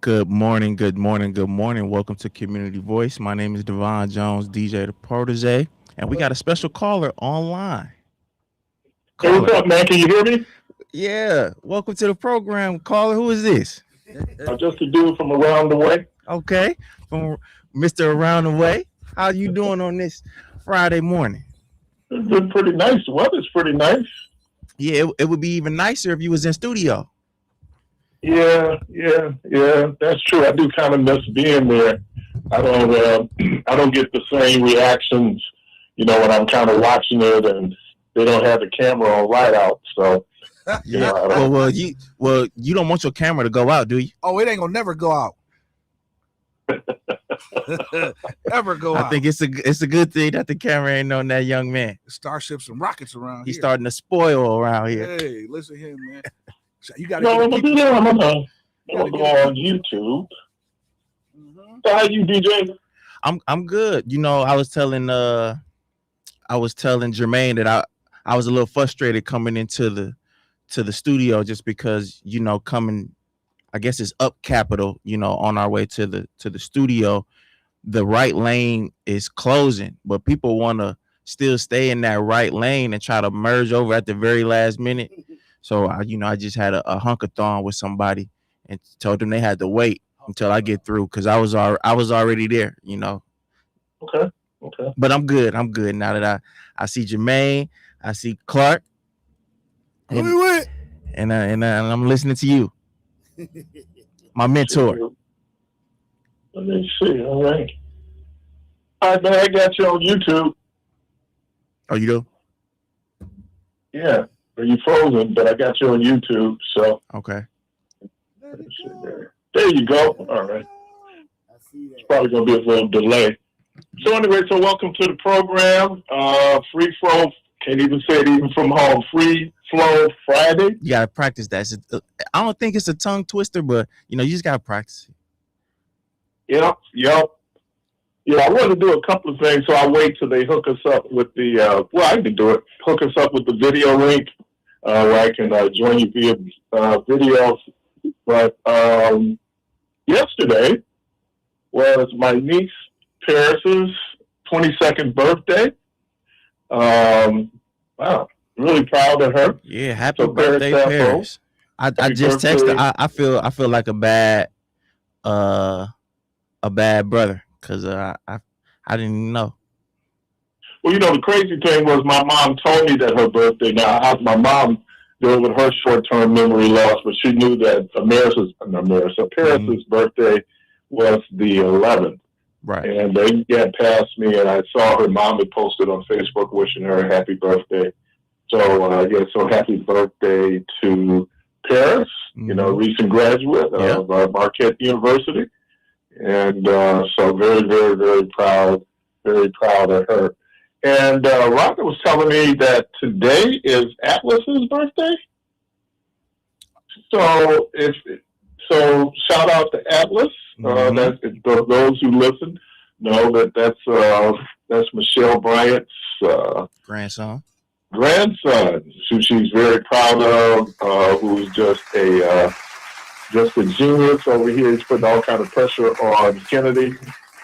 Good morning, good morning, good morning. Welcome to Community Voice. My name is Devon Jones, DJ the Protege, and we got a special caller online. Hey, what's Caller. up, man? Can you hear me? Yeah, welcome to the program. Caller, who is this? I'm just a dude from around the way. Okay, from Mr. Around the Way. How you doing on this Friday morning? It's been pretty nice. The weather's pretty nice. Yeah, it would be even nicer if you was in studio. Yeah. That's true. I do kind of miss being there. I don't, I don't get the same reactions, when I'm kind of watching it and they don't have the camera on right out. So, Yeah. I Well, don't. you don't want your camera to go out, do you? Oh, it ain't gonna never go out. Ever go I out. think it's a good thing that the camera ain't on that young man. Starships and rockets around He's here. starting to spoil around here. Hey, listen here, man. You gotta No, get I'm people. gonna go on YouTube. So how you, DJ? I'm good. I was telling Jermaine that I was a little frustrated coming into the studio just because, coming I guess it's up Capitol, on our way to the studio, the right lane is closing, but people want to still stay in that right lane and try to merge over at the very last minute. So I just had a hunkathon with somebody and told them they had to wait until I get through because I was already there. Okay. But I'm good. I'm good now that I see Jermaine, I see Clark, Wait, and wait. and I'm listening to you, my mentor. Let me see. All right. All right, man. I got you on YouTube. Oh, you do? Yeah. Are you frozen? But I got you on YouTube. So Okay. there you go. All right. It's probably going to be a little delay. So anyway, welcome to the program. Free flow. Can't even say it even from home. Free flow Friday. You gotta practice that. I don't think it's a tongue twister, but you just gotta practice it. Yep. Yeah, I want to do a couple of things, so I'll wait till they hook us up with the. Well, I can do it. Hook us up with the video link, where I can join you via video. But yesterday was my niece Parris's 22nd birthday. Wow, really proud of her. Yeah, happy So birthday, Parris Paris. I Happy just birthday. texted. I feel like uh a bad brother because I didn't even know. Well, the crazy thing was my mom told me that her birthday. Now, my mom dealt with her short-term memory loss, but she knew that Paris's birthday was the 11th. Right. And they got past me, and I saw her mom had posted on Facebook wishing her a happy birthday. So, so happy birthday to Parris, recent graduate of Marquette University. And so very, very, very proud of her. And Rhonda was telling me that today is Atlas's birthday. So shout out to Atlas. Those who listen know that's Michelle Bryant's Grandson. who she's very proud of, who's just a genius over here. He's putting all kind of pressure on Kennedy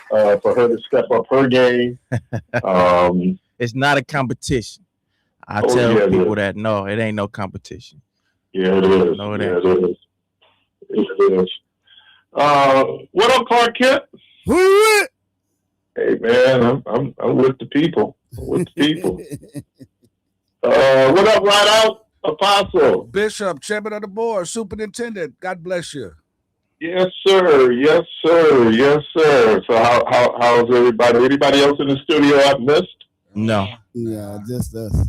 for her to step up her game. It's not a competition. I tell people that no, it ain't no competition. Yeah, it is. No, it ain't. ain't. It is. What up, Clark Kent? Hey man, I'm with the people. What up, right out, Apostle? Bishop, chairman of the board, superintendent. God bless you. Yes, sir. So how's everybody? Anybody else in the studio I've missed? No. Yeah, just us.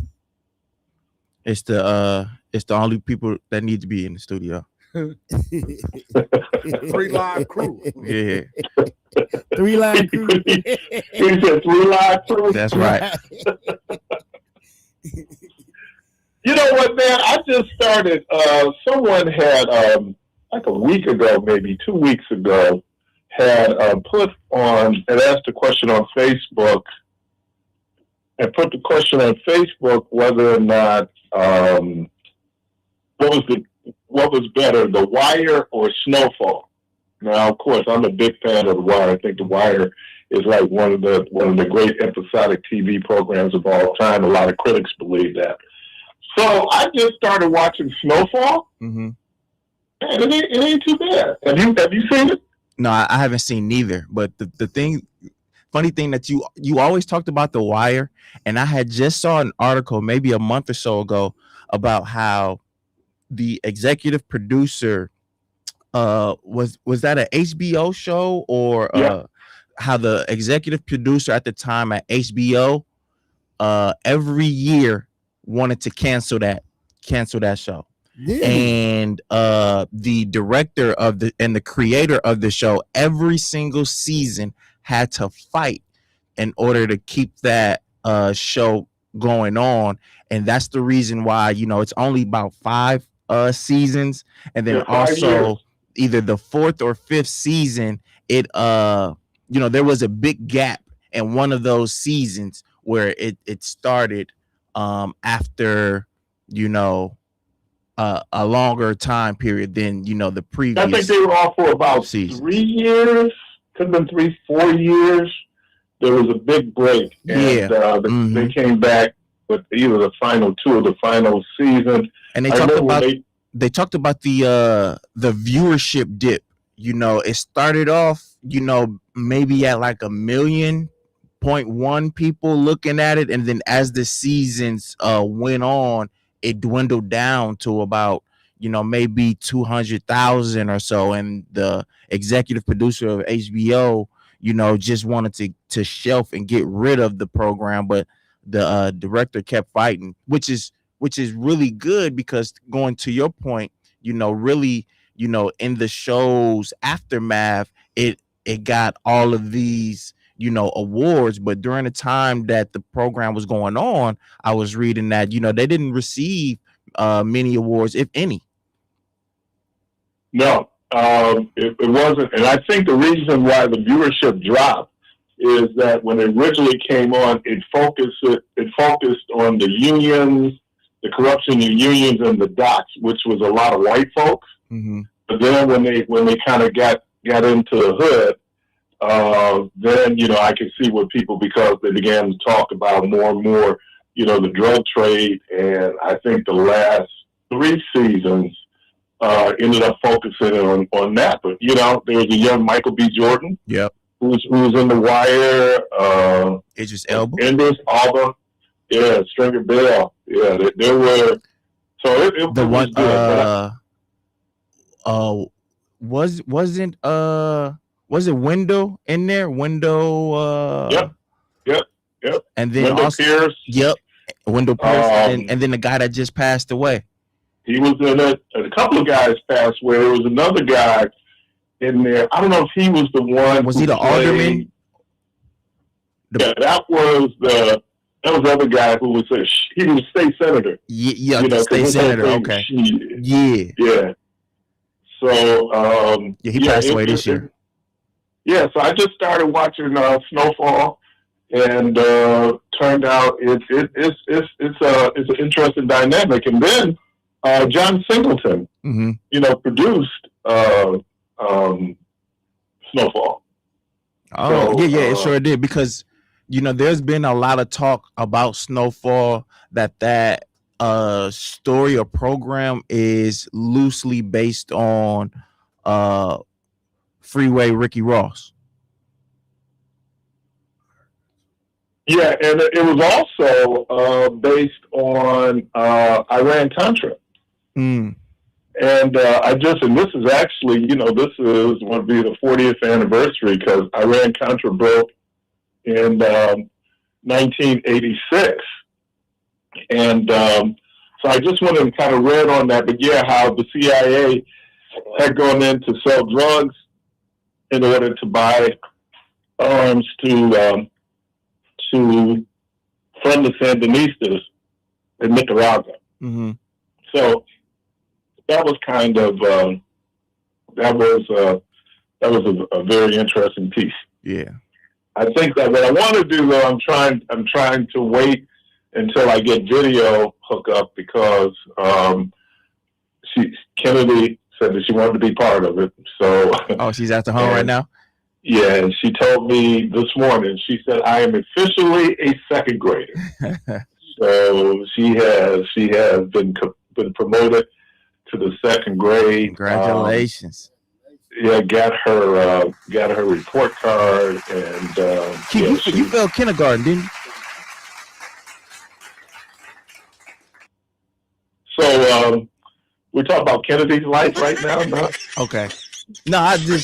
It's the only people that need to be in the studio. 3 live crew. Yeah. 3 line crew. He said 3 live crew. That's right. You know what, man? I just started. Someone had like a week ago, maybe 2 weeks ago, had put on and asked a question on Facebook, and put the question on Facebook whether or not what was better, The Wire or Snowfall? Now, of course, I'm a big fan of The Wire. I think The Wire is like one of the great episodic TV programs of all time. A lot of critics believe that. So I just started watching Snowfall. Mm-hmm. And it ain't too bad. Have you seen it? No, I haven't seen neither. But funny thing that you always talked about The Wire, and I had just saw an article maybe a month or so ago about how the executive producer was that an HBO show or how the executive producer at the time at HBO every year wanted to cancel that show. Yeah. And the director of the creator of the show every single season had to fight in order to keep that show going on. And that's the reason why, it's only about 5 seasons. And then also either the 4th or 5th season, it there was a big gap in one of those seasons where it started after a longer time period than the previous. I think they were off for about seasons. 3 years. Could have been 3-4 years. There was a big break, and they came back with either the final 2 or the final season. And they talked about the viewership dip. It started off, maybe at like 1.1 million people looking at it, and then as the seasons went on, it dwindled down to about maybe 200,000 or so. And the executive producer of HBO just wanted to shelf and get rid of the program, but the director kept fighting, which is really good, because going to your point, really in the show's aftermath, it got all of these awards. But during the time that the program was going on, I was reading that they didn't receive many awards, if any. No, it wasn't. And I think the reason why the viewership dropped is that when it originally came on, it focused on the unions, the corruption in unions, and the docs, which was a lot of white folks. Mm-hmm. But then when they kind of got into the hood, then I could see what people, because they began to talk about more and more, the drug trade. And I think the last 3 seasons ended up focusing on that. But there was a young Michael B. Jordan, who was in The Wire. Idris Elba, Stringer Bell, there were. So it the was one was it Window in there? Window. Yep. And then Wendell also, Pierce. Yep. Wendell Pierce, and then the guy that just passed away. He was in it. And a couple of guys passed away. There was another guy in there. I don't know if he was the one. Was he the alderman? That was the other guy who was he was a state senator. Yeah, the state senator. Okay. Yeah. So he passed away this year. So I just started watching Snowfall, and turned out it's an interesting dynamic. And then John Singleton, produced Snowfall. Oh, so, it sure did, because there's been a lot of talk about Snowfall, that story or program is loosely based on Freeway Ricky Ross. Yeah, and it was also based on Iran-Contra. Mm. And and this is actually, this is going to be the 40th anniversary, because Iran-Contra broke in 1986. And so I just wanted to kind of read on that. But how the CIA had gone in to sell drugs in order to buy arms to fund the Sandinistas in Nicaragua. Mm-hmm. So that was kind of that was a very interesting piece. Yeah, I think that what I want to do, though, I'm trying to wait until I get video hook up, because Kennedy said that she wanted to be part of it. So, oh, she's at the home right now. Yeah, and she told me this morning. She said, "I am officially a second grader." So she has been promoted to the second grade. Congratulations. Yeah, got her report card, and you failed kindergarten, didn't you? So we talk about Kennedy's life right now. No? Okay. No, I didn't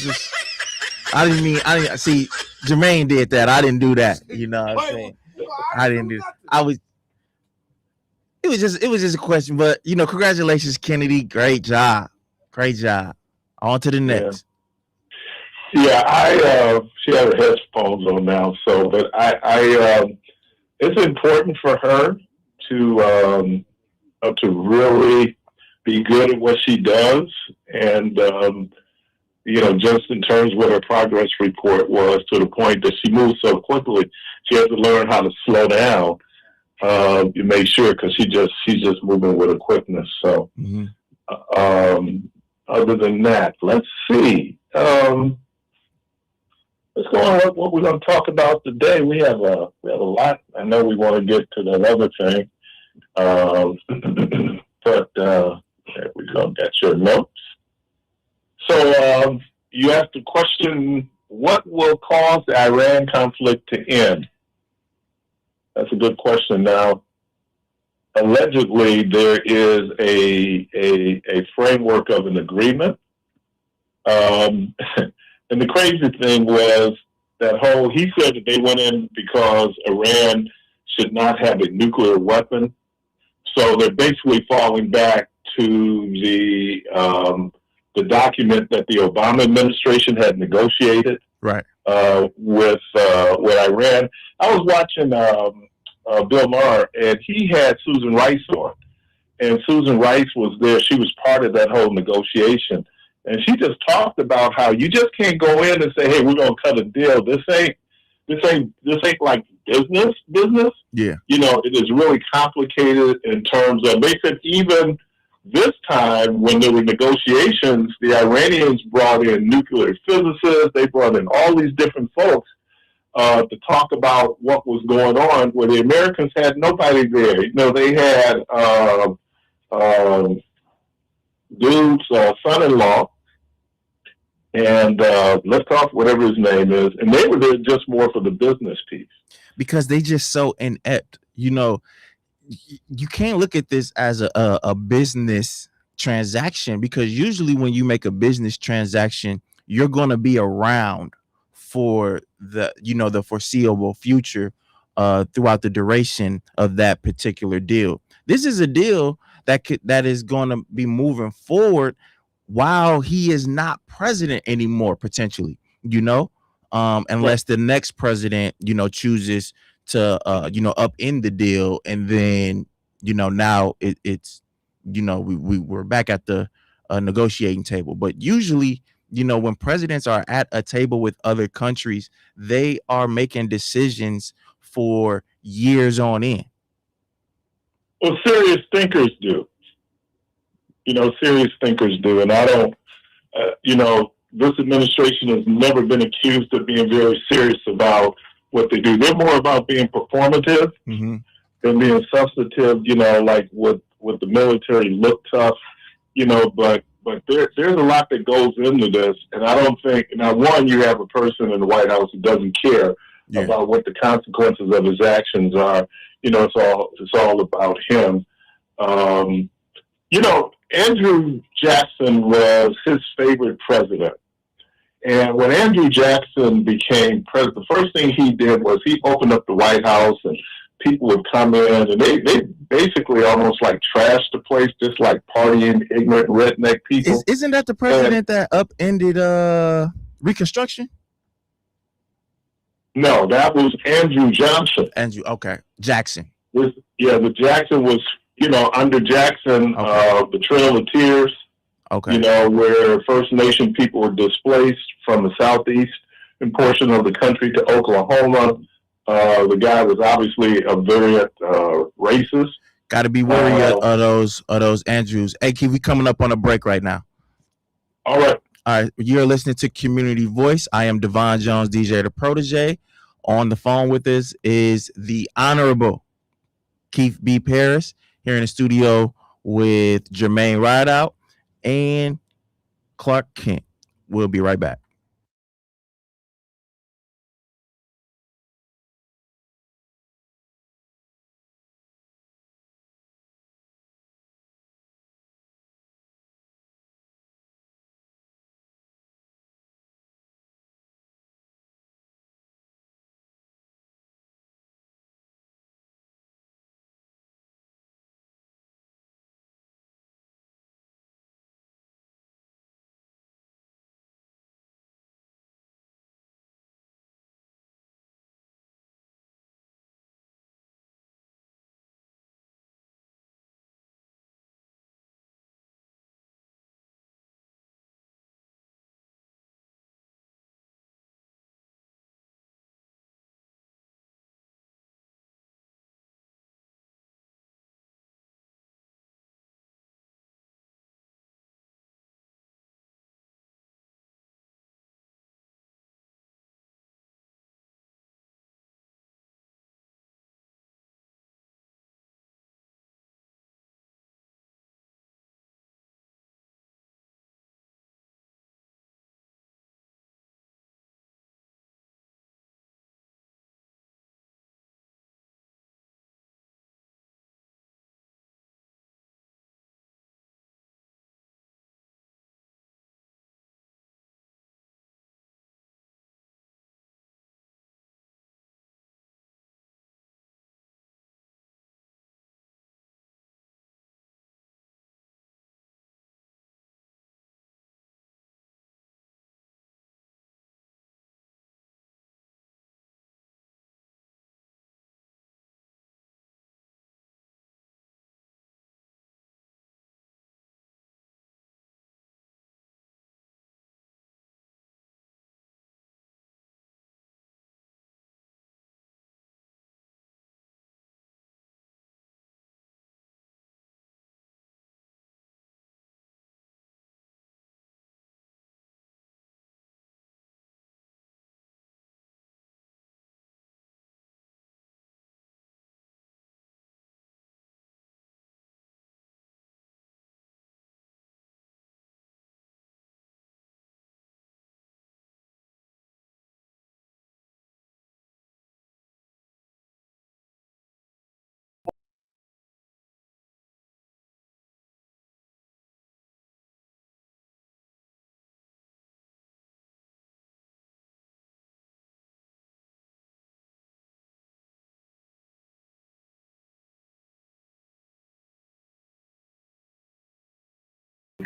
see. Jermaine did that. I didn't do that. You know what I'm saying? I didn't do. It was just a question, but congratulations, Kennedy. Great job. On to the next. Yeah, she had her headphones on now, so but I it's important for her to really be good at what she does, and just in terms of what her progress report was, to the point that she moves so quickly, she has to learn how to slow down. You make sure, because she's just moving with a quickness. So, other than that, let's see. Let's go on what we're going to talk about today. We have a lot. I know we want to get to that other thing, but there we go. Got your notes. So you asked the question: what will cause the Iran conflict to end? That's a good question. Now, allegedly, there is a framework of an agreement. And the crazy thing was he said that they went in because Iran should not have a nuclear weapon. So they're basically falling back to the document that the Obama administration had negotiated. Right. With Iran. I was watching Bill Maher, and he had Susan Rice on. And Susan Rice was there. She was part of that whole negotiation. And she just talked about how you just can't go in and say, "Hey, we're gonna cut a deal." This ain't like business. Yeah. It is really complicated in terms of, they said even this time when there were negotiations, the Iranians brought in nuclear physicists, they brought in all these different folks to talk about what was going on, where the Americans had nobody there. They had dude's son-in-law, and let's talk whatever his name is, and they were there just more for the business piece. Because they just so inept. You can't look at this as a business transaction, because usually when you make a business transaction, you're going to be around for the foreseeable future throughout the duration of that particular deal. This is a deal that is going to be moving forward while he is not president anymore, potentially, unless the next president, chooses to, upend the deal. And then, now it's, we're back at the negotiating table. But usually, when presidents are at a table with other countries, they are making decisions for years on end. Well, serious thinkers do. Serious thinkers do. And I don't, this administration has never been accused of being very serious about what they do. They're more about being performative than being substantive, like with the military look tough, but there's a lot that goes into this. And I don't think, now, one, you have a person in the White House who doesn't care about what the consequences of his actions are. It's all about him. Andrew Jackson was his favorite president. And when Andrew Jackson became president, the first thing he did was he opened up the White House, and people would come in, and they basically almost like trashed the place, just like partying, ignorant redneck people. Isn't that the president that upended Reconstruction? No, that was Andrew Johnson. Jackson. But Jackson was, under Jackson, the Trail of Tears. Okay. Where First Nation people were displaced from the southeastern portion of the country to Oklahoma. The guy was obviously a very racist. Got to be wary of those Andrews. Hey, we coming up on a break right now. All right. All right, you're listening to Community Voice. I am Devon Jones, DJ the Protege. On the phone with us is the Honorable Keith B. Parris here in the studio with Jermaine Rideout and Clark Kent. We'll be right back.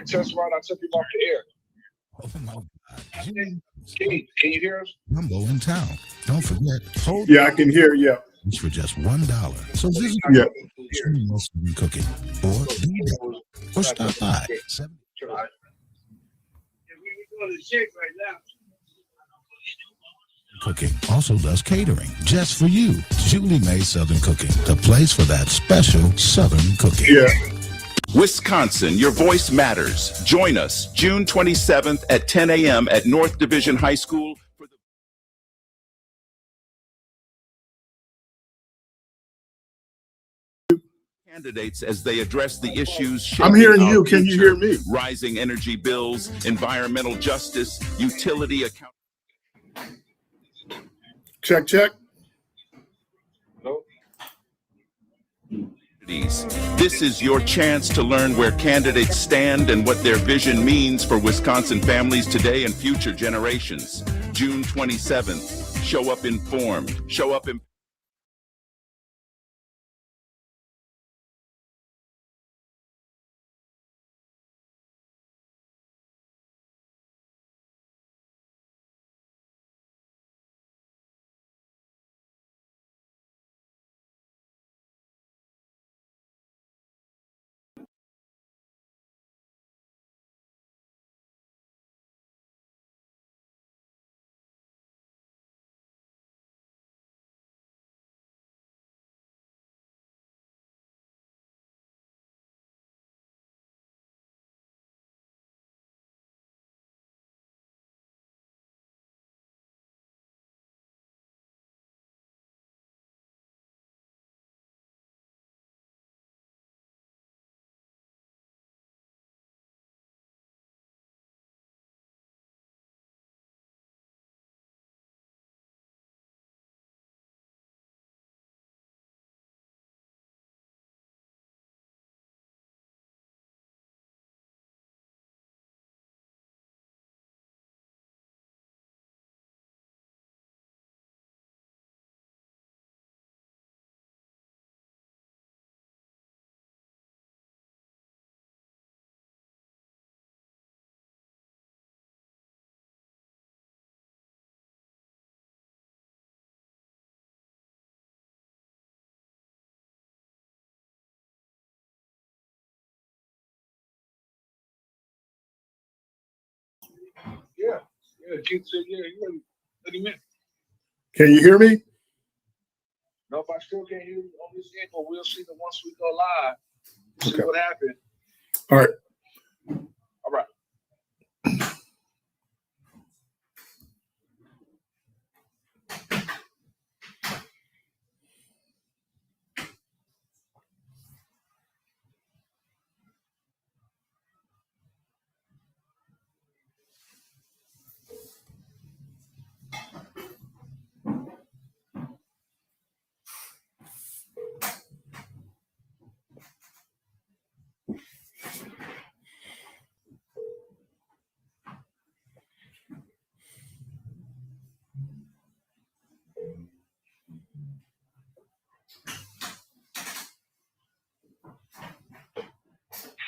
Test right, I took him off the air. Oh my God. Can you hear us? Jumbo in town. Don't forget, hold Yeah, I can hear you. it's for just $1. So visit Yeah. most cooking or do or stop by. Cooking also does catering just for you. Julie Mae Southern Cooking, the place for that special Southern cooking. Yeah. Wisconsin, your voice matters. Join us June 27th at 10 a.m. at North Division High School for the candidates as they address the issues shaping I'm hearing our you. Can you hear future. me? Rising energy bills, environmental justice, utility account. Check, check. This is your chance to learn where candidates stand and what their vision means for Wisconsin families today and future generations. June 27th. Show up informed. Show up in Can you hear me? No, I still can't hear you on this end, but we'll see that once we go live. See what happened. All right. All right.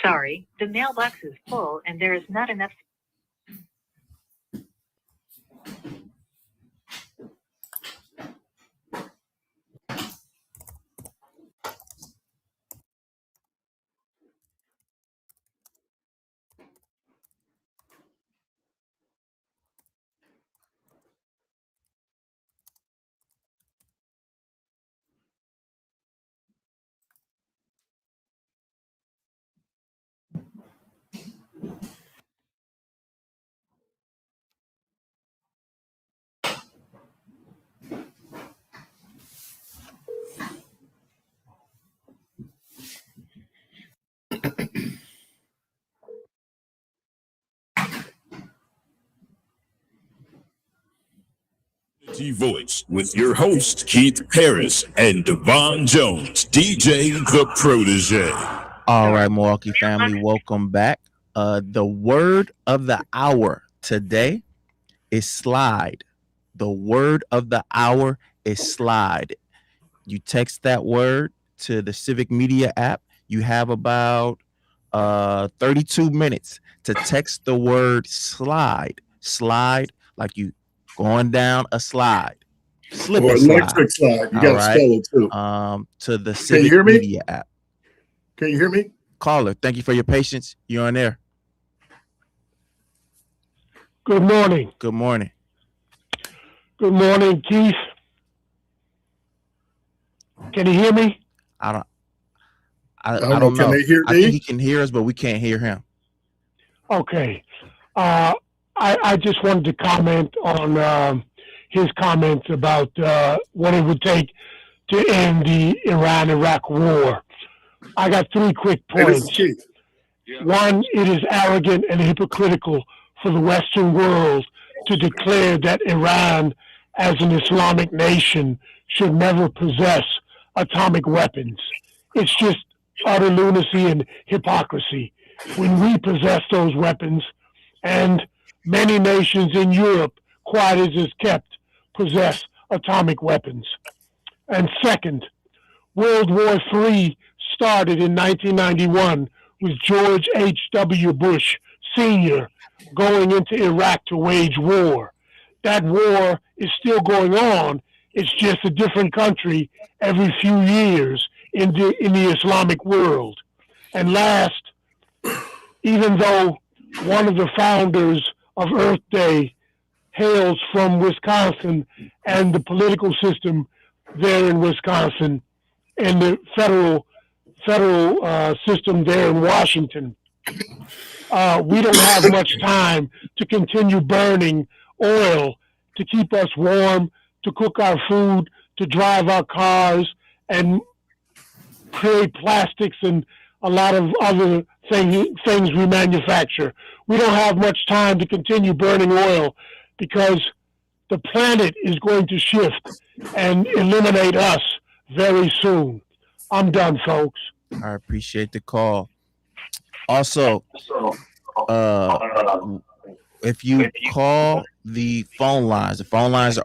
Sorry, the mailbox is full and there is not enough. Voice with your host Keith Parris and Devon Jones, DJ the Protege. All right, Milwaukee family, welcome back. The word of the hour today is slide. The word of the hour is slide. You text that word to the Civic Media app. You have about 32 minutes to text the word slide. Slide like you going down a slide. Slip Or and slide. electric slide. You All got to right. spell it too. To the Can you Civic hear me? Media app. Can you hear me? Caller, thank you for your patience. You're on air. Good morning. Good morning. Good morning, Keith. Can you hear me? I don't Can know. they hear I think me? he can hear us, but we can't hear him. Okay. I just wanted to comment on his comments about what it would take to end the Iran-Iraq war. I got 3 quick Hey, this is points. Keith. One, it is arrogant and hypocritical for the Western world to declare that Iran, as an Islamic nation, should never possess atomic weapons. It's just utter lunacy and hypocrisy. When we possess those weapons, and many nations in Europe, quiet as is kept, possess atomic weapons. And second, World War III started in 1991 with George H.W. Bush Sr. going into Iraq to wage war. That war is still going on. It's just a different country every few years in the Islamic world. And last, even though one of the founders of Earth Day hails from Wisconsin and the political system there in Wisconsin and the federal system there in Washington, we don't have much time to continue burning oil to keep us warm, to cook our food, to drive our cars, and create plastics and a lot of other things we manufacture. We don't have much time to continue burning oil because the planet is going to shift and eliminate us very soon. I'm done, folks. I appreciate the call. Also, if you call the phone lines are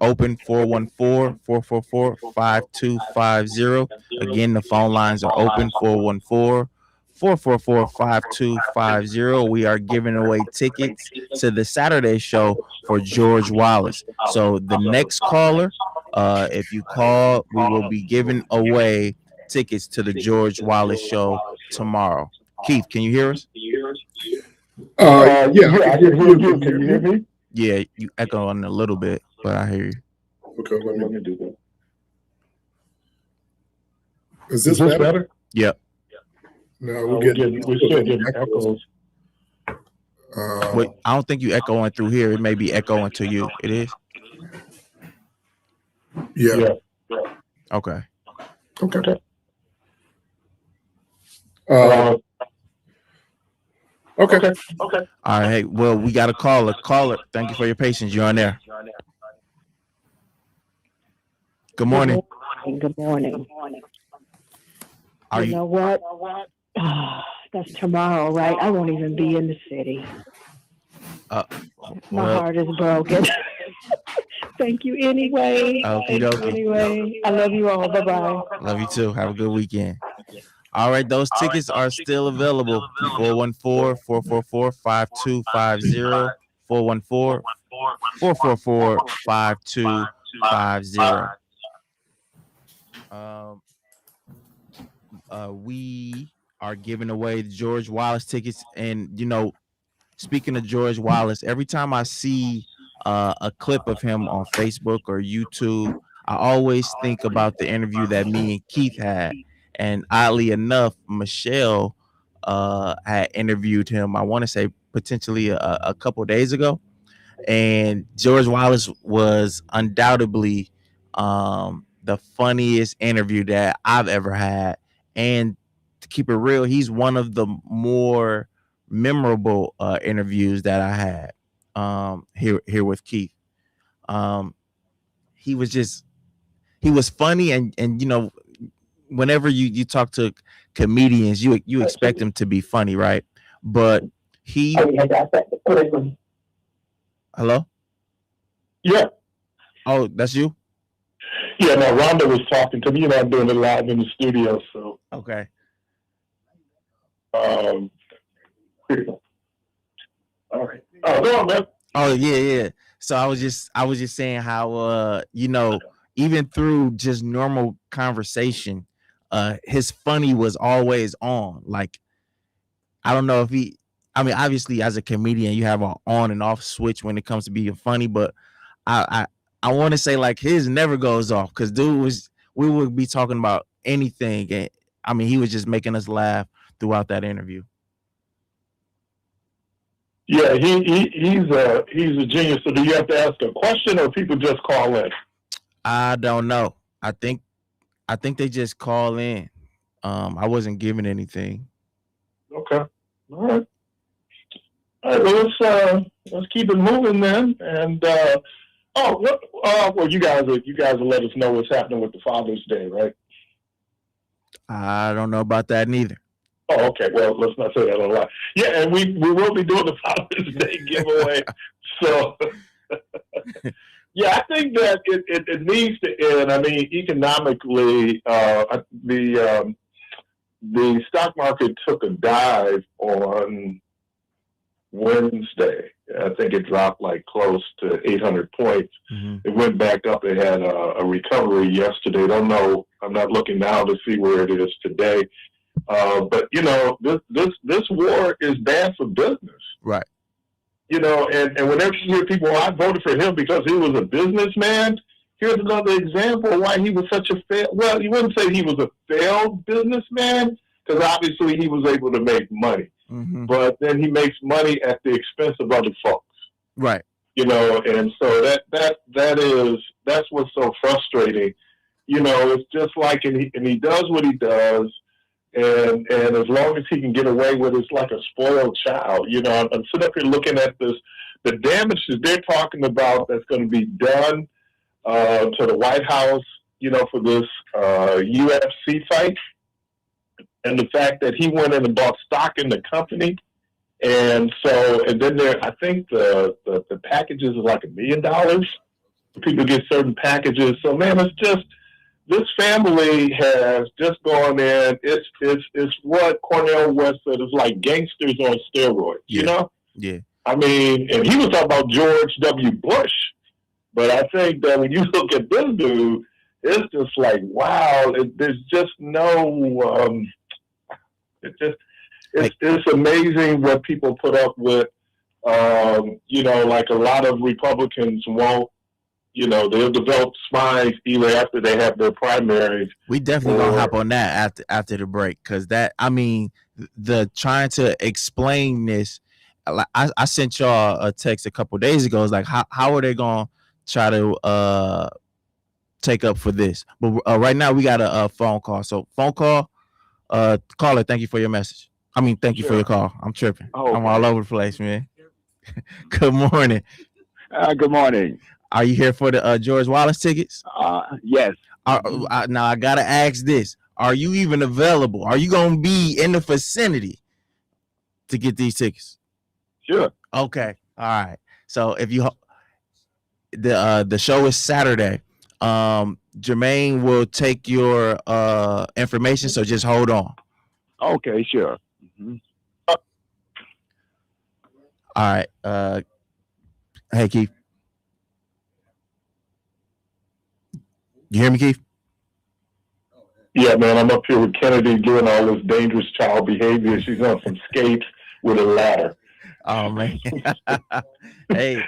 open 414-444-5250. Again, the phone lines are open 414-444-5250. We are giving away tickets to the Saturday show for George Wallace. So the next caller, if you call, we will be giving away tickets to the George Wallace show tomorrow. Keith, can you hear us? Yeah, I can hear you. Can you hear me? Yeah, you echo on a little bit, but I hear you. Okay, let me do that. Is this better? Yep. No, we're still getting echoes. Wait, I don't think you echoing through here. It may be echoing to you. It is? Yeah. Okay. Okay. Okay. All right. Hey, well, we got a caller. Caller, thank you for your patience. You're on there. Good morning. Good morning. Are you know what? That's tomorrow, right? I won't even be in the city. My heart is broken. Thank you anyway. Okie dokie. Anyway, I love you all. Bye-bye. Love you too. Have a good weekend. All right, those tickets are still available. 414-444-5250. 414-444-5250. We are giving away the George Wallace tickets. And, you know, speaking of George Wallace, every time I see a clip of him on Facebook or YouTube, I always think about the interview that me and Keith had. And oddly enough, Michelle had interviewed him, I want to say potentially a couple of days ago. And George Wallace was undoubtedly the funniest interview that I've ever had. And to keep it real, he's one of the more memorable interviews that I had here with Keith. He was funny, and you know, whenever you talk to comedians, you expect them to be funny, right? But he hello? Yeah. Oh, that's you? Yeah, no, Rhonda was talking to me. You know, I'm doing it live in the studio, so. Okay. All right. Oh, go on, man. Oh, yeah. So I was just saying how you know, even through just normal conversation, his funny was always on. Like, I don't know if I mean, obviously as a comedian, you have an on and off switch when it comes to being funny, but I want to say like his never goes off, because we would be talking about anything, and I mean, he was just making us laugh throughout that interview. Yeah, he's a genius. So do you have to ask a question, or people just call in? I don't know. I think they just call in. I wasn't given anything. Okay. All right. Well, let's keep it moving then. And well, you guys will let us know what's happening with the Father's Day, right? I don't know about that neither. Oh, okay. Well, let's not say that a lot. Yeah, and we will be doing the Father's Day giveaway. So, yeah, I think that it needs to end. I mean, economically, the stock market took a dive on Wednesday. I think it dropped like close to 800 points. Mm-hmm. It went back up. It had a recovery yesterday. Don't know. I'm not looking now to see where it is today. But you know, this war is bad for business, right? You know, and whenever you hear people, I voted for him because he was a businessman. Here's another example of why he was such a well, you wouldn't say he was a failed businessman, because obviously he was able to make money, mm-hmm. but then he makes money at the expense of other folks, right? You know, and so that's what's so frustrating. You know, it's just like, and he does what he does. And as long as he can get away with it, it's like a spoiled child. You know, I'm sitting up here looking at this, the damage that they're talking about that's going to be done to the White House, you know, for this UFC fight. And the fact that he went in and bought stock in the company. And then I think the packages is like $1 million. People get certain packages. So, man, it's just, this family has just gone in. It's what Cornel West said. It's like gangsters on steroids, you know? Yeah. I mean, and he was talking about George W. Bush. But I think that when you look at this dude, it's just like, wow, there's just no, it's amazing what people put up with Like a lot of Republicans won't, they'll develop spines either after they have their primaries. We definitely gonna hop on that after the break, because the trying to explain this. I sent y'all a text a couple days ago. It's like how are they gonna try to take up for this? But right now we got a phone call. So phone call, caller. Thank you for your message. I mean, thank you for your call. I'm tripping. Oh, I'm all over the place, man. Good morning. Good morning. Are you here for the George Wallace tickets? Yes. Now I gotta ask this: are you even available? Are you gonna be in the vicinity to get these tickets? Sure. Okay. All right. So if you the show is Saturday, Jermaine will take your information. So just hold on. Okay. Sure. Mm-hmm. All right. Hey Keith, you hear me, Keith? Yeah, man, I'm up here with Kennedy doing all this dangerous child behavior. She's on some skates with a ladder. Oh man. Hey.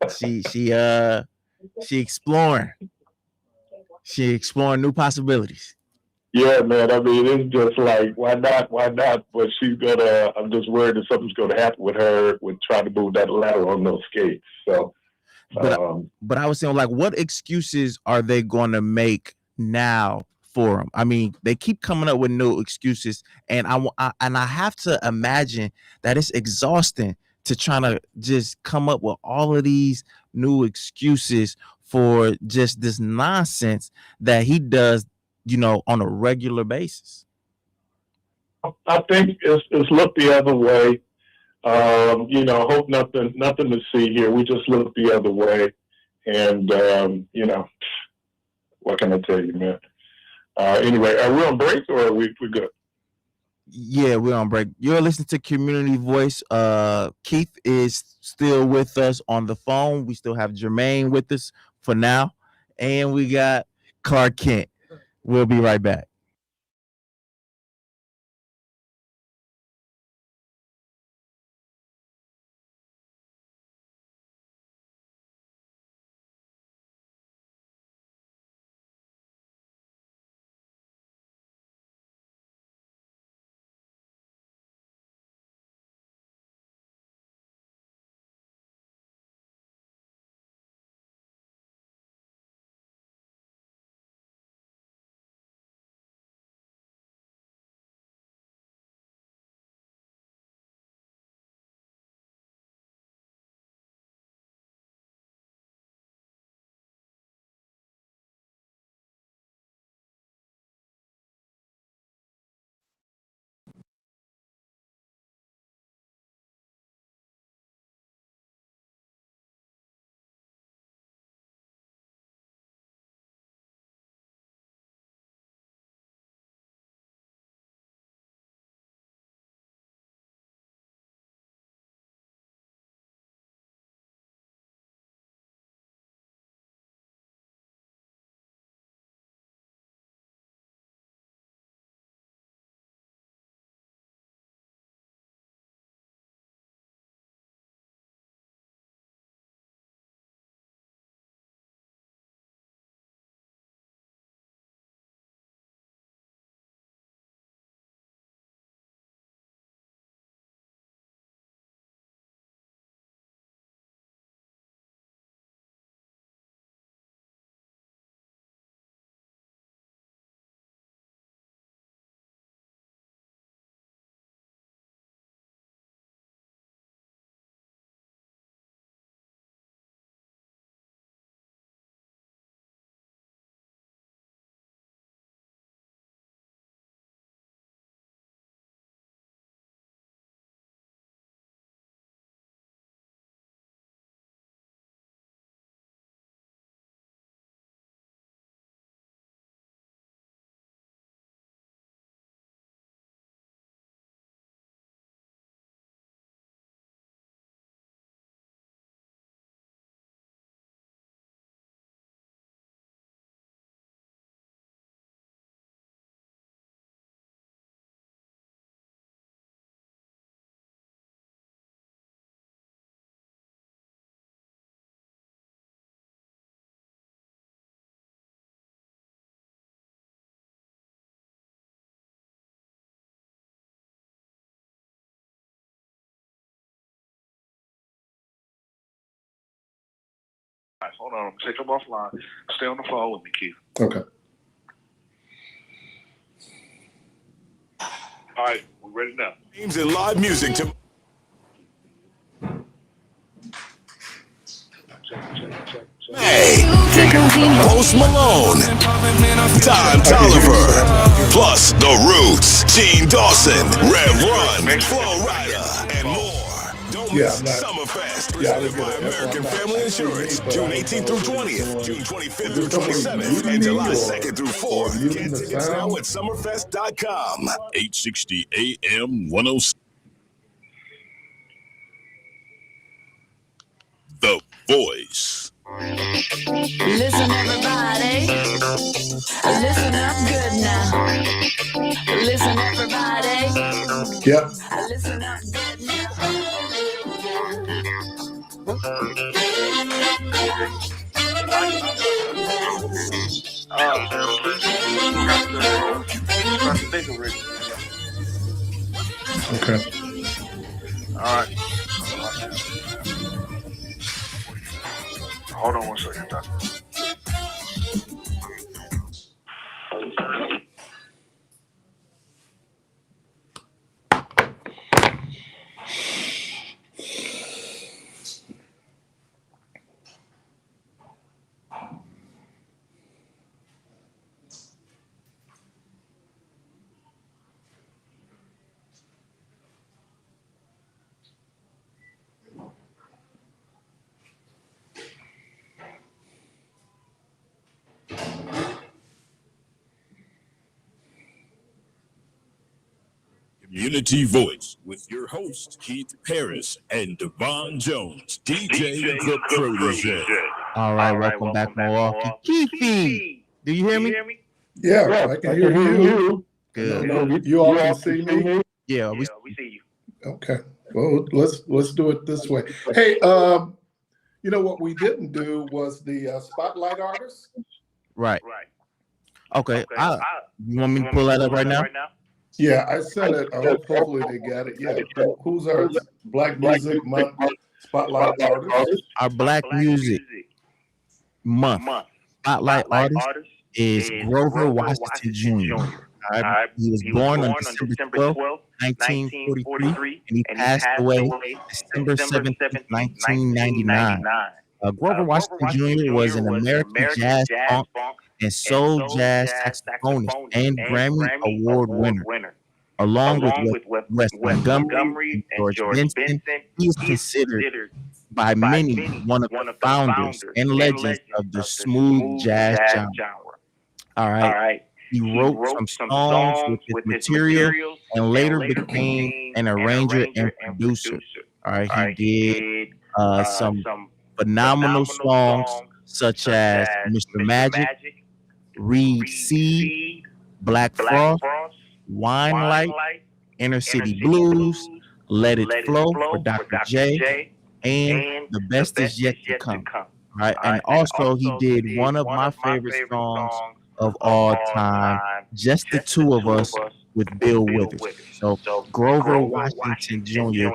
She exploring. She exploring new possibilities. Yeah, man. I mean, it's just like, why not? Why not? But I'm just worried that something's gonna happen with her with trying to move that ladder on those skates. So but I was saying, like, what excuses are they gonna make now for him? I mean, they keep coming up with new excuses, and I have to imagine that it's exhausting to try to just come up with all of these new excuses for just this nonsense that he does, on a regular basis. I think it's look the other way. Hope nothing to see here. We just look the other way, and what can I tell you, man? Anyway, are we on break or are we good? Yeah, we're on break. You're listening to Community Voice. Keith is still with us on the phone. We still have Jermaine with us for now, and we got Clark Kent. We'll be right back. right, hold on. I'm going to take them offline. Stay on the phone with me, Keith. Okay. All right, we're ready now. Games and live music to Hey, Post Malone, Don Toliver, plus The Roots, Gene Dawson, Rev Run, Flo Rida, and more. Don't miss Summerfest, presented by American Family Insurance, June 18th through 20th, June 25th through 27th, and July 2nd through 4th. Get tickets now at summerfest.com. 860 AM 106. The Voice. Listen, everybody. Listen up good now. Listen, everybody. Yep. Listen up good now. Okay. All right. Hold on 1 second, Doc. Community Voice with your host, Keith Parris and Devon Jones, DJ the Protege. All right, welcome back, Milwaukee. Keithy, do you hear me? Yeah, I can hear you. Good. You all can see me? Yeah, we see you. Okay. Well, let's do it this way. Hey, you know what we didn't do was the spotlight artist. Right. Okay. You want me to pull that up right now? Yeah, I sent it. Hopefully they got it. Yeah. Who's our Black Music Month spotlight artist? Our Black Music Month spotlight artist is Grover Washington Jr. All right. He was born on December 12th, 1943, and he passed away December 17th, 1999. Grover Washington Jr. was an American jazz, funk, and soul jazz saxophonist and Grammy Award winner. Along with Wes Montgomery and George Benson, he is considered by many one of the founders and legends of the smooth jazz genre. All right. He wrote some songs with his material and later became an arranger and producer. All right. He did some phenomenal songs such as Mr. Magic, Reed Seed, Black Frost, Wine Light, Inner City Blues, Let It Flow for Dr. J, and The Best Is Yet to Come. Right, and also he did one of my favorite songs of all time, Just the Two of Us with Bill Withers. So Grover Washington Jr.,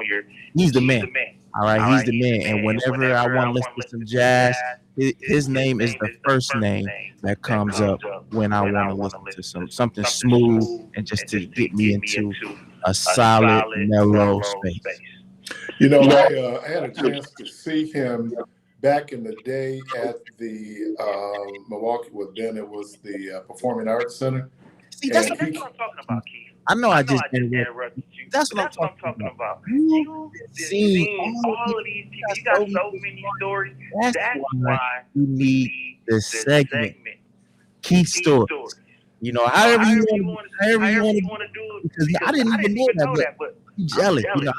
he's the man. All right, he's the man. And whenever I want to listen to some jazz, his name is the first name that comes up when I want to listen to something smooth and just to get me into a solid, mellow space. You know, I had a chance to see him back in the day at the Milwaukee, well, then it was the Performing Arts Center. See, that's what I'm talking about, Keith. I know I just interrupted you. That's what I'm talking about. You've seen all of these people. You got so many stories. That's why you need the segment. Keith Stories. You know, however you want to do it. Because I didn't even know that, but I'm jealous. You know,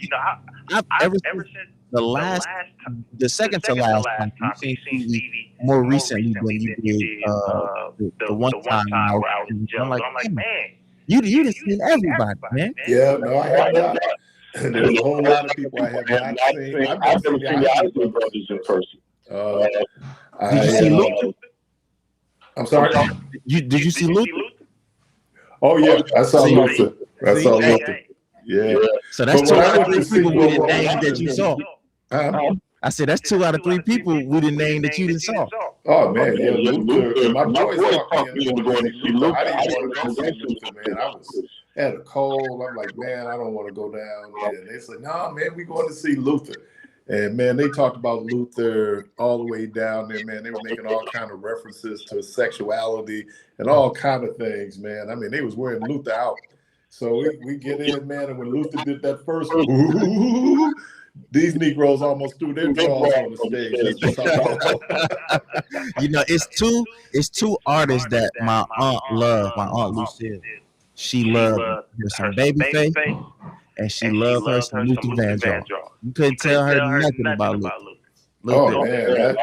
I've ever since the second to last time, you've seen Stevie more recently than you did the one time I was jealous. I'm like, man, you done seen everybody, man. Yeah, no, I have not. There's a whole lot of people I have not seen. I've never seen the Isley Brothers in person. Did you see Luther? I'm sorry? Did you see Luther? Oh, yeah, I saw Luther. I saw Luther. Yeah. So that's two people with a name that you saw. I I said that's 2 out of 3 people we didn't name that you didn't saw. Oh man, yeah, Luther. My boys talked me into going to see Luther. I didn't want to go see Luther, man. I had a cold. I'm like, man, I don't want to go down there. And they said, no, man, we going to see Luther. And man, they talked about Luther all the way down there, man. They were making all kind of references to sexuality and all kind of things, man. I mean, they was wearing Luther out. So we get in, man, and when Luther did that first, ooh, these Negroes almost threw their drawers on the stage. You know, it's two artists that my aunt loved. My aunt Lucille, she loved her some Babyface, and she loved her some Luther Vandross. You couldn't tell her nothing about Luther. Oh man,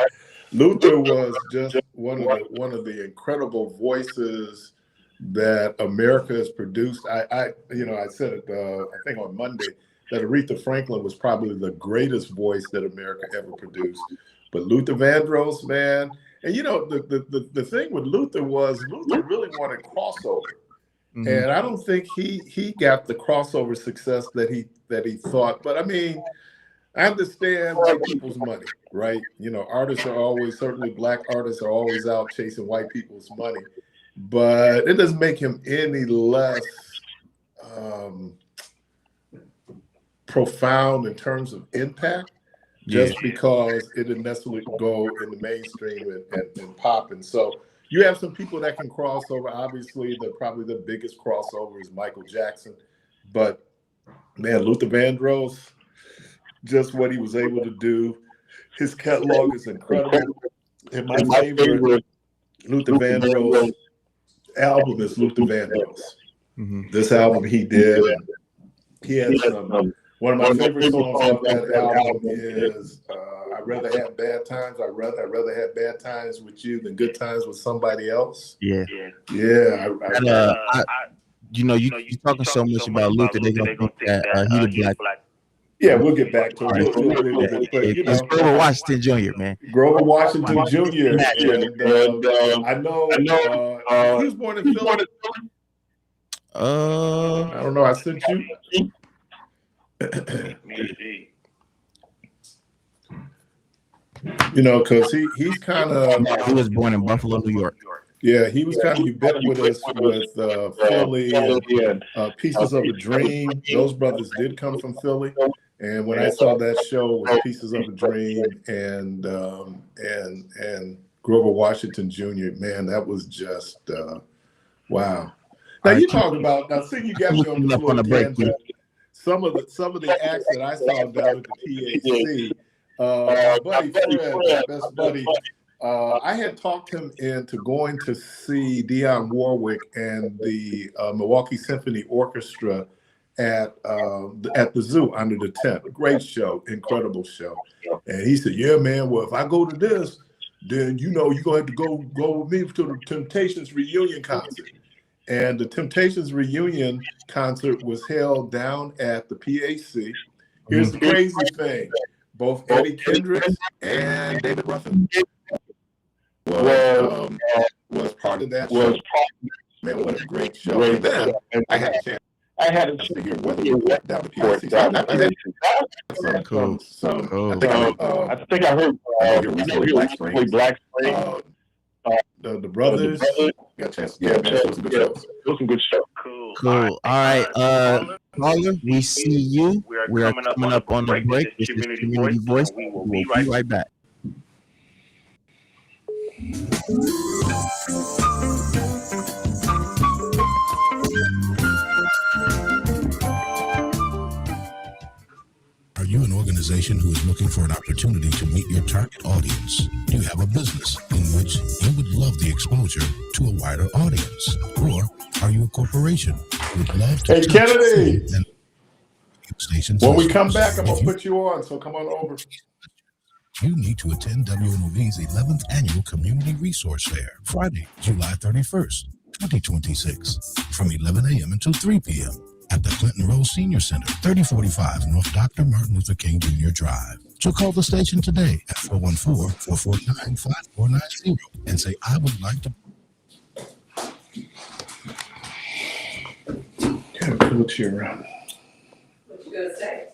Luther was just one of the incredible voices that America has produced. I said it I think on Monday that Aretha Franklin was probably the greatest voice that America ever produced. But Luther Vandross, man, and you know the thing with Luther was Luther really wanted crossover. Mm-hmm. And I don't think he got the crossover success that he thought. But I mean, I understand white people's money, right? You know, artists are always, certainly black artists are always out chasing white people's money. But it doesn't make him any less profound in terms of impact, just because it didn't necessarily go in the mainstream and pop. And so you have some people that can cross over. Obviously, probably the biggest crossover is Michael Jackson. But man, Luther Vandross, just what he was able to do. His catalog is incredible. And my favorite Luther Vandross album is Luther Vandross. Mm-hmm. This album he did. He had one of my favorite songs on that album is I'd rather have bad times. I'd rather have bad times with you than good times with somebody else. Yeah. Yeah. You're talking so much about Luther, they're going to think that he the black. Yeah, we'll get back to it. It's Grover Washington Jr., man. Grover Washington Jr. And I know he was born in Philly. I don't know. I sent you. You know, because he's kind of. He was born in Buffalo, New York. Yeah, he was kind of ubiquitous with Philly and Pieces of a Dream. Those brothers did come from Philly. And when I saw that show with Pieces of a Dream and Grover Washington Jr., man, that was just wow. Now you talk about see you got me on this little tangent. Some of the acts that I saw down at the PAC, buddy Fred, my best buddy. I had talked him into going to see Dionne Warwick and the Milwaukee Symphony Orchestra at the zoo under the tent. Great show, incredible show. And he said, "Yeah, man. Well, if I go to this, then you're gonna have to go with me to the Temptations reunion concert." And the Temptations reunion concert was held down at the PAC. Here's the crazy thing: both Eddie Kendricks and David Ruffin was part of that show. Man, what a great show! And then I had a chance. I had to figure whether you went down the PRC. Cool. I think I heard Black Spring. The brothers. Got a chance. Yeah, man, it was a good show. It was some good show. Cool. All right. Caller, we see you. We are coming up on the break. This is Community Voice. We will be right back. Are you an organization who is looking for an opportunity to meet your target audience? Do you have a business in which you would love the exposure to a wider audience? Or are you a corporation who would love to... Hey, Kennedy! When we come back, I'm going to put you on, so come on over. You need to attend WNOV's 11th Annual Community Resource Fair, Friday, July 31st, 2026, from 11 a.m. until 3 p.m. at the Clinton Rose Senior Center, 3045 North Dr. Martin Luther King Jr. Drive. So call the station today at 414-449-5490 and say, I would like to... Kind of coach you around. What you gonna say?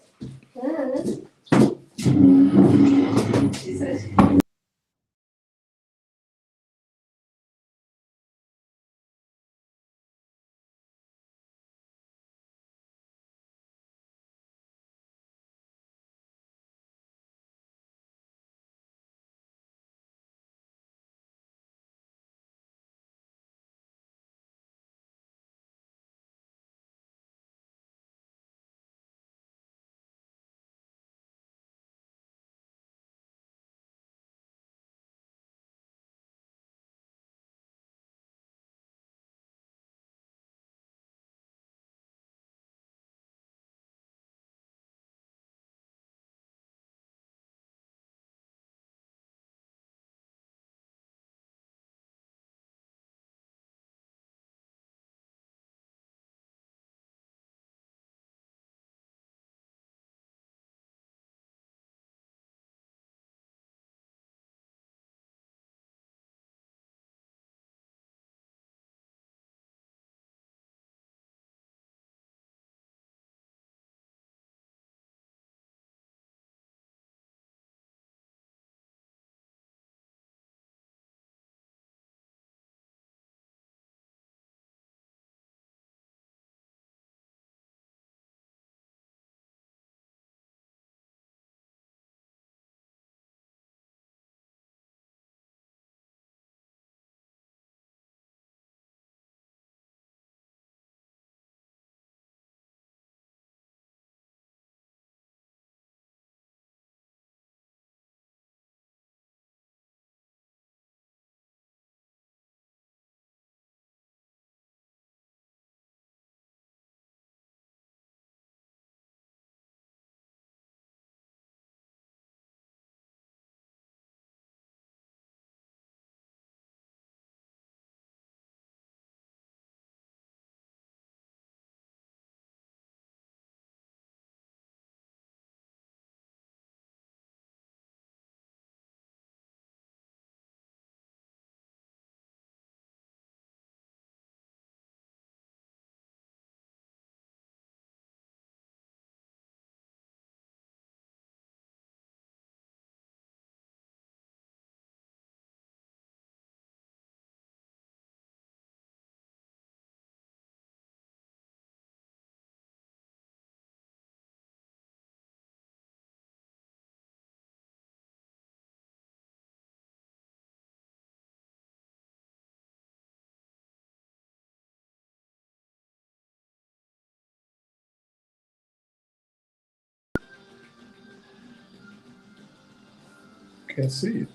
Can't see it.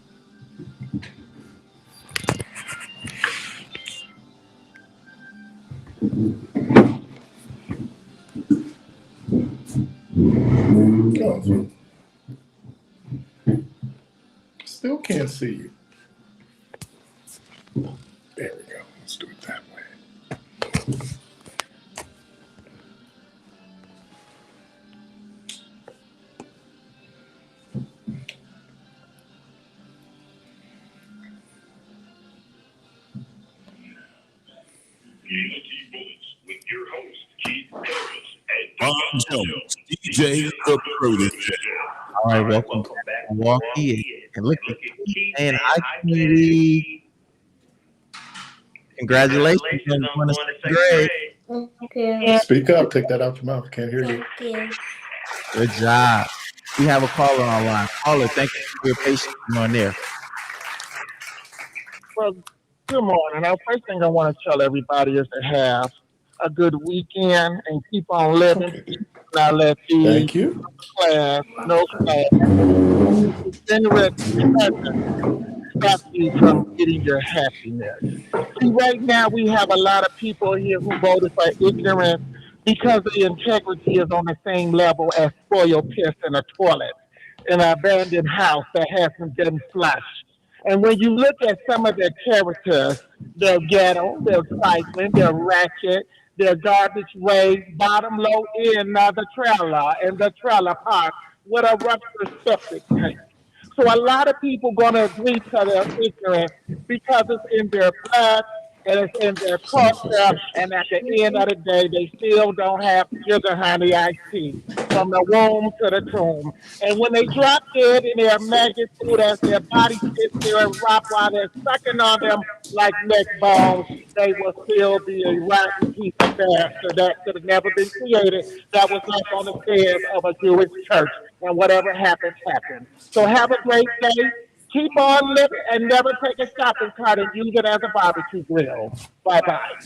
Oh, still can't see you. There we go. Let's do it that way. Bob Jones, DJ the Protege. All right, welcome back to Milwaukee. And look at Keith and hi, community. Congratulations on going to second grade. Okay. Speak up. Take that out your mouth. Can't hear you. Okay. Good job. We have a caller online. Caller, thank you for your patience on there. Well, good morning. Now, first thing I want to tell everybody is to have a good weekend and keep on living. Okay. Not let the Thank you. class, no class, generate stop you from getting your happiness. See, right now we have a lot of people here who voted for ignorance because the integrity is on the same level as spoiled piss in a toilet, in an abandoned house that hasn't been flushed. And when you look at some of their characters, they're ghetto, they're trifling, they're ratchet, they're garbage raised, bottom low in the trailer, in the trailer park with a ruptured septic tank. So a lot of people going to agree to their ignorance because it's in their blood, and it's in their culture. And at the end of the day, they still don't have sugar honey iced tea from the womb to the tomb. And when they drop dead in their maggot food as their body sits there and rot while they're sucking on them like neck bones, they will still be a rotten piece of bastard that should have never been created, that was left on the stairs of a Jewish church. And whatever happens, happens. So have a great day. Keep on living and never take a shopping cart and use it as a barbecue grill. Bye-bye.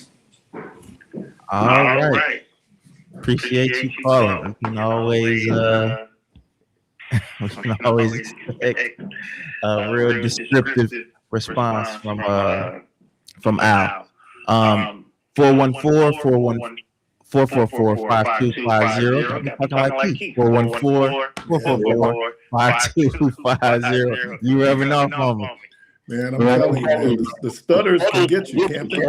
All right. Appreciate you calling. We can always expect a real descriptive response from Al. 414-444-5250. I'm talking like Keith. 414-444-5250. You rubbing off on me. Man, I'm telling you, man, the stutters can get you, can't they?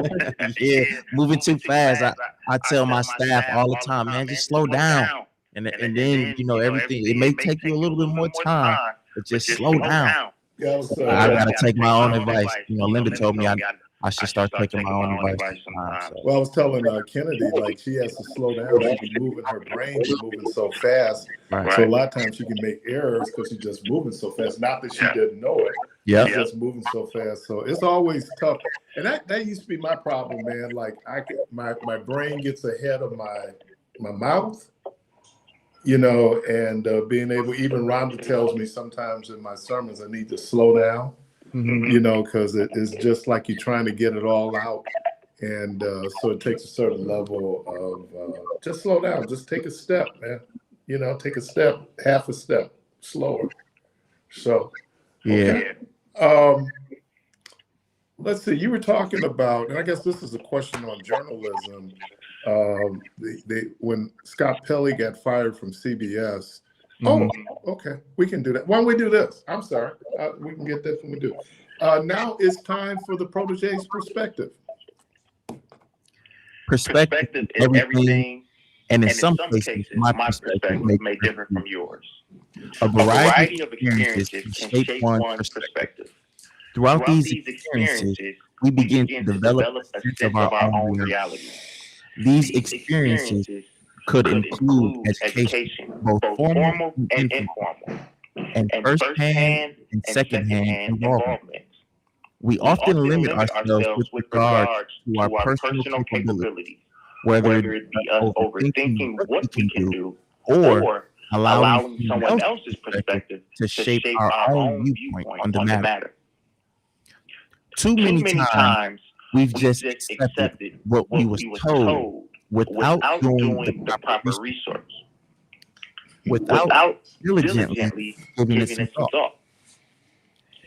Yeah, moving too fast. I tell my staff all the time, man, just slow down. And then, you know, everything, it may take you a little bit more time, but just slow down. Yeah, I got to take my own advice. You know, Linda told me I should start taking my own advice sometimes. So. Well, I was telling Kennedy, like, she has to slow down. She be moving, her brain is moving so fast. Right. So a lot of times she can make errors because she's just moving so fast. Not that she didn't know it. Yeah. She's just moving so fast. So it's always tough. And that used to be my problem, man. Like, my brain gets ahead of my mouth, you know, and being able, even Rhonda tells me sometimes in my sermons, I need to slow down. Mm-hmm. You know, because it is just like you're trying to get it all out. And so it takes a certain level of just slow down. Just take a step, man. You know, take a step, half a step, slower. So, okay. Let's see. You were talking about, and I guess this is a question on journalism. When Scott Pelley got fired from CBS, oh, okay. We can do that. Why don't we do this? I'm sorry. We can get that when we do. Now it's time for the Protege's perspective. Perspective is everything, and in some cases, my perspective may differ from yours. A variety of experiences can shape one's perspective. Throughout these experiences, we begin to develop a sense of our own reality. These experiences could include education, both formal and informal, and first-hand and second-hand involvement. We often limit ourselves with regards to our personal capabilities, whether it be us overthinking what we can do or allowing someone else's perspective to shape our own viewpoint on the matter. Too many times, we've just accepted what we was told without doing the proper research, without diligently giving it some thought.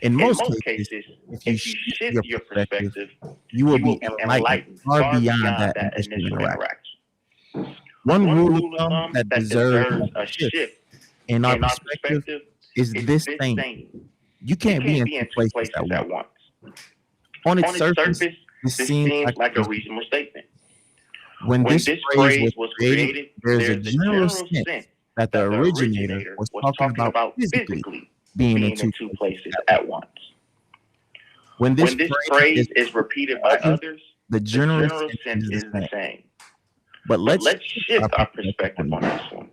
In most cases, if you shift your perspective, you will be enlightened far beyond that initial interaction. One rule of thumb that deserves a shift in our perspective is this thing. You can't be in two places at once. On its surface, this seems like a reasonable statement. When this phrase was created, there's a general sense that the originator was talking about physically being in two places at once. When this phrase is repeated by others, the general sense is the same. But let's shift our perspective on this one.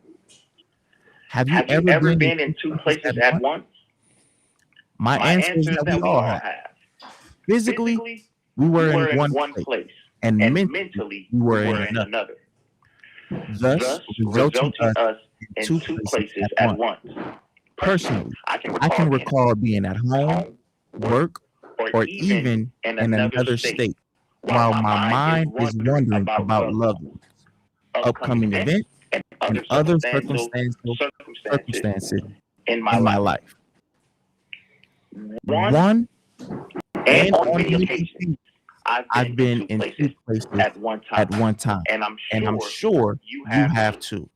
Have you ever been in two places at once? My answer is that we all have. Physically, we were in one place, and mentally, we were in another. Thus, resulting us in two places at once. Personally, I can recall being at home, work, or even in another state, while my mind is wondering about loved ones, upcoming events, and other circumstances in my life. One and on many occasions, I've been in two places at one time, and I'm sure you have too.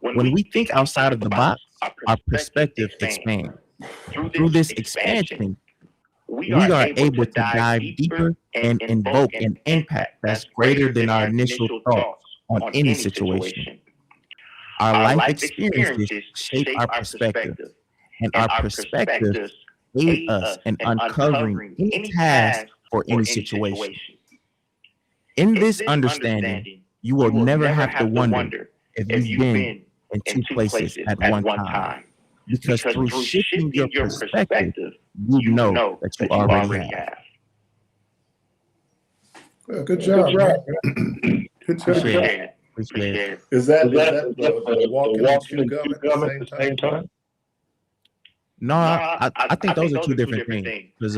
When we think outside of the box, our perspective expands. Through this expansion, we are able to dive deeper and invoke an impact that's greater than our initial thoughts on any situation. Our life experiences shape our perspective, and our perspectives aid us in uncovering any tasks for any situation. In this understanding, you will never have to wonder if you've been in two places at one time. Because through shifting your perspective, you know that you already have. Well, good job. Good job. Appreciate it. Is that the walking and chew gum at the same time? No, I think those are two different things. Because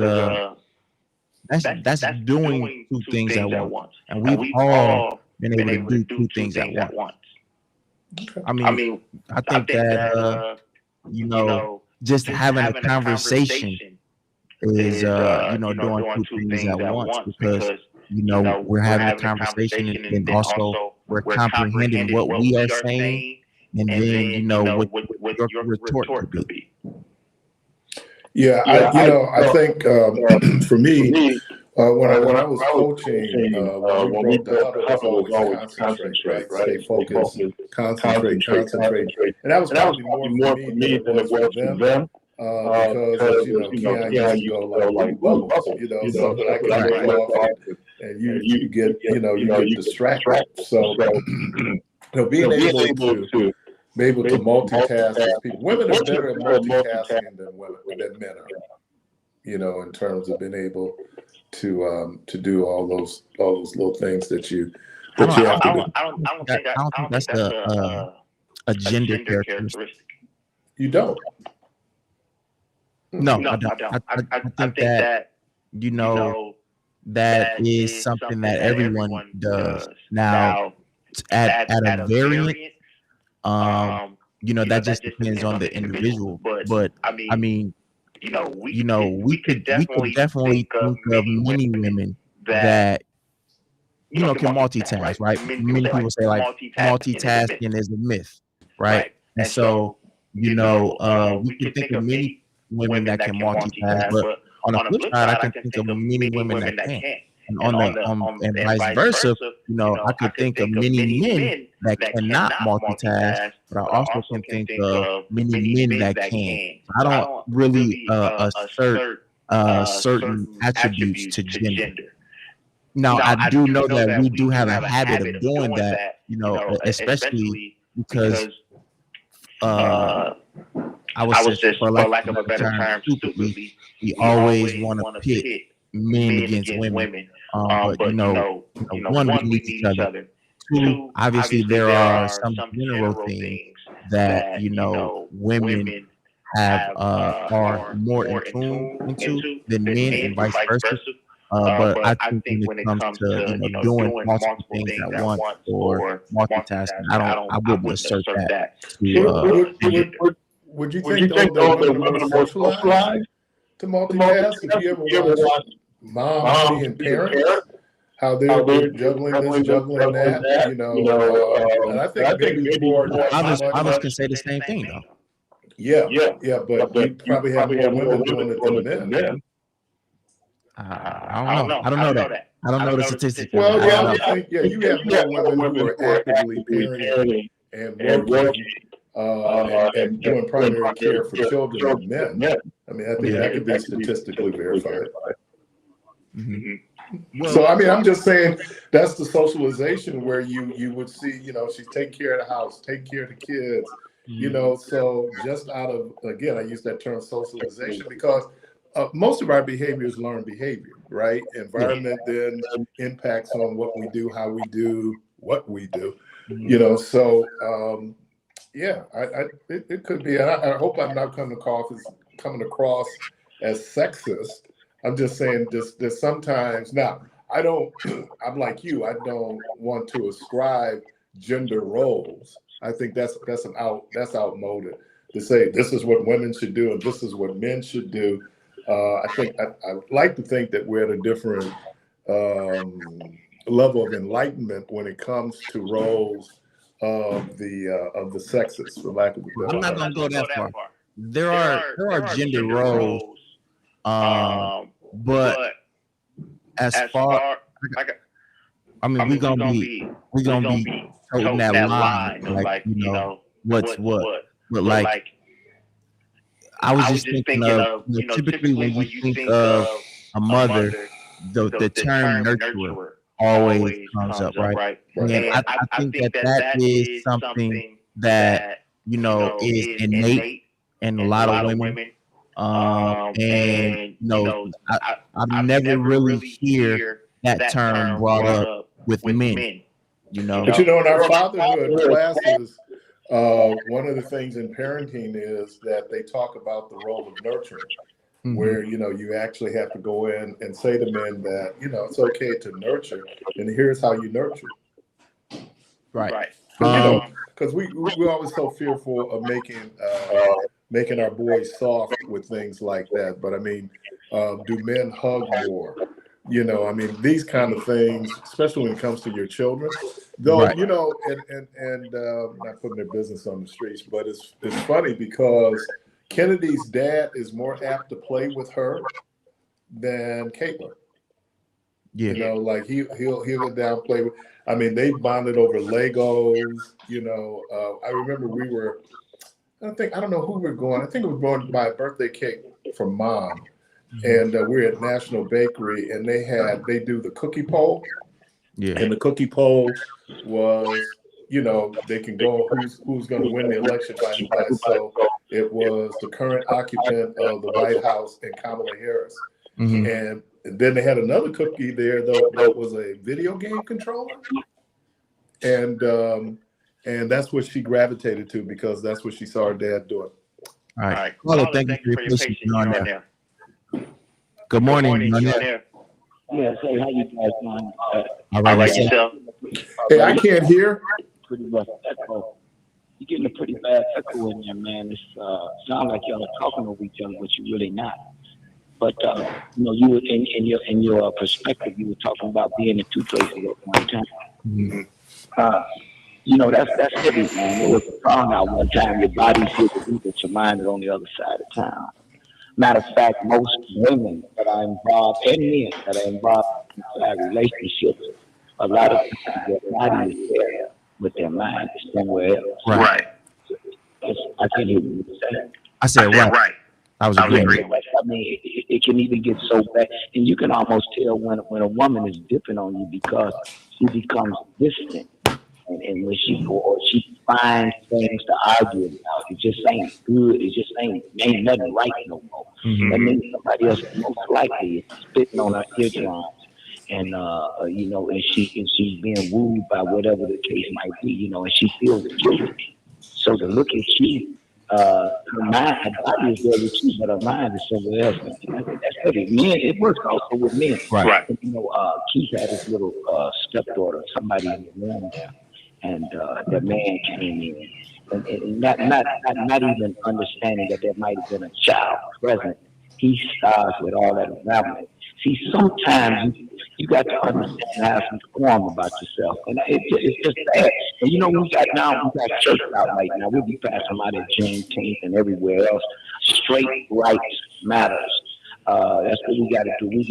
that's doing two things at once. And we've all been able to do two things at once. I mean, I think that just having a conversation is doing two things at once, because we're having a conversation and also we're comprehending what we are saying, and then what your retort could be. Yeah, I think for me, when I was coaching, when we broke the huddle, it was always concentrate, right? Stay focused, concentrate. And that was probably more for me than it was for them. Because, Keon used to go like bubbles, so that I could break off and you get distracted. So, being able to multitask as people. Women are better at multitasking than men are, in terms of being able to do all those little things that you have to do. I don't think that's a gender characteristic. You don't? No, I don't. I think that that is something that everyone does. Now, at a variant, that just depends on the individual. But I mean, we could definitely think of many women that can multitask, right? Many people say like multitasking is a myth, right? And so we can think of many women that can multitask, but on the flip side, I can think of many women that can't. And vice versa, I could think of many men that cannot multitask, but I also can think of many men that can. I don't really assert certain attributes to gender. Now, I do know that we do have a habit of doing that, especially because I would say, for lack of a better term, stupidly, we always want to pit men against women. But one, we need each other. Two, obviously there are some general things that women have are more in tune into than men, and vice versa. But I think when it comes to doing multiple things at once or multitasking, I wouldn't assert that to Would you think though that women are more socialized to multitask? If you ever watch moms being parents, how they're juggling this, juggling that, and I think maybe more. Others can say the same thing though. Yeah, but you probably have more women doing it than men. I don't know. I don't know that. I don't know the statistics. Well, I think you have more women who are actively parenting and working. And doing primary care for children and men. I mean, I think that could be statistically verified. Mm-hmm. So, I mean, I'm just saying that's the socialization where you would see, she's taking care of the house, taking care of the kids, so just out of, again, I use that term socialization because most of our behavior is learned behavior, right? Environment then impacts on what we do, how we do, what we do, so, yeah, it could be. And I hope I'm not coming across as sexist. I'm just saying there's sometimes now I'm like you, I don't want to ascribe gender roles. I think that's outmoded to say this is what women should do and this is what men should do. I think I like to think that we're at a different level of enlightenment when it comes to roles of the sexes, for lack of a better. I'm not gonna go that far. There are gender roles, but as far, I mean, we're gonna be holding that line, like what's what. But like, I was just thinking of typically when you think of a mother the term nurturer always comes up, right? And I think that is something that is innate in a lot of women. And I never really hear that term brought up with men. But in our fatherhood classes, one of the things in parenting is that they talk about the role of nurturing, where you actually have to go in and say to men that it's okay to nurture, and here's how you nurture. Right. Because we're always so fearful of making our boys soft with things like that. But I mean, do men hug more? I mean, these kind of things, especially when it comes to your children, though, Right. and not putting their business on the streets, but it's funny because Kennedy's dad is more apt to play with her than Caitlin. Yeah. Like he'll get down and play with. I mean, they bonded over Legos. I remember we were. I don't know who we're going. I think it was going to buy a birthday cake for Mom, and we're at National Bakery, and they do the cookie poll. Yeah. And the cookie poll was, they can go who's going to win the election by who by. So it was the current occupant of the White House and Kamala Harris. And then they had another cookie there though that was a video game controller. And that's what she gravitated to because that's what she saw her dad doing. All right. Well, thank you for your patience. You're on there. Good morning. You're on there. Yes, hey, how you guys doing? All right, yourself. Hey, I can't hear. Pretty rough echo. You're getting a pretty bad echo in there, man. It sounds like y'all are talking over each other, but you're really not. But you were in your perspective, you were talking about being in two places at one time. That's heavy, man. It was a song out one time. Your body's here to do, but your mind is on the other side of town. Matter of fact, most women that are involved and men that are involved in relationships, a lot of times their body is there, but their mind is somewhere else. Right. I can't hear what you're saying. I said right. I was agreeing. I mean, it can even get so bad, and you can almost tell when a woman is dipping on you because she becomes distant, and when she finds things to argue about, it just ain't good. It just ain't nothing right no more. That means somebody else most likely is spitting on her eardrums, and and she's being wooed by whatever the case might be, and she feels guilty. So to look at she. Her body is there with you, but her mind is somewhere else. That's heavy. Men, it works also with men. Right. Keith had his little stepdaughter, somebody in the room there, and that man came in, and not even understanding that there might have been a child present. He starts with all that around it. See, sometimes you got to understand how to perform about yourself, and it's just bad. And we got church out right now. We'll be passing out at Juneteenth and everywhere else. Straight rights matters. That's what we got to do. We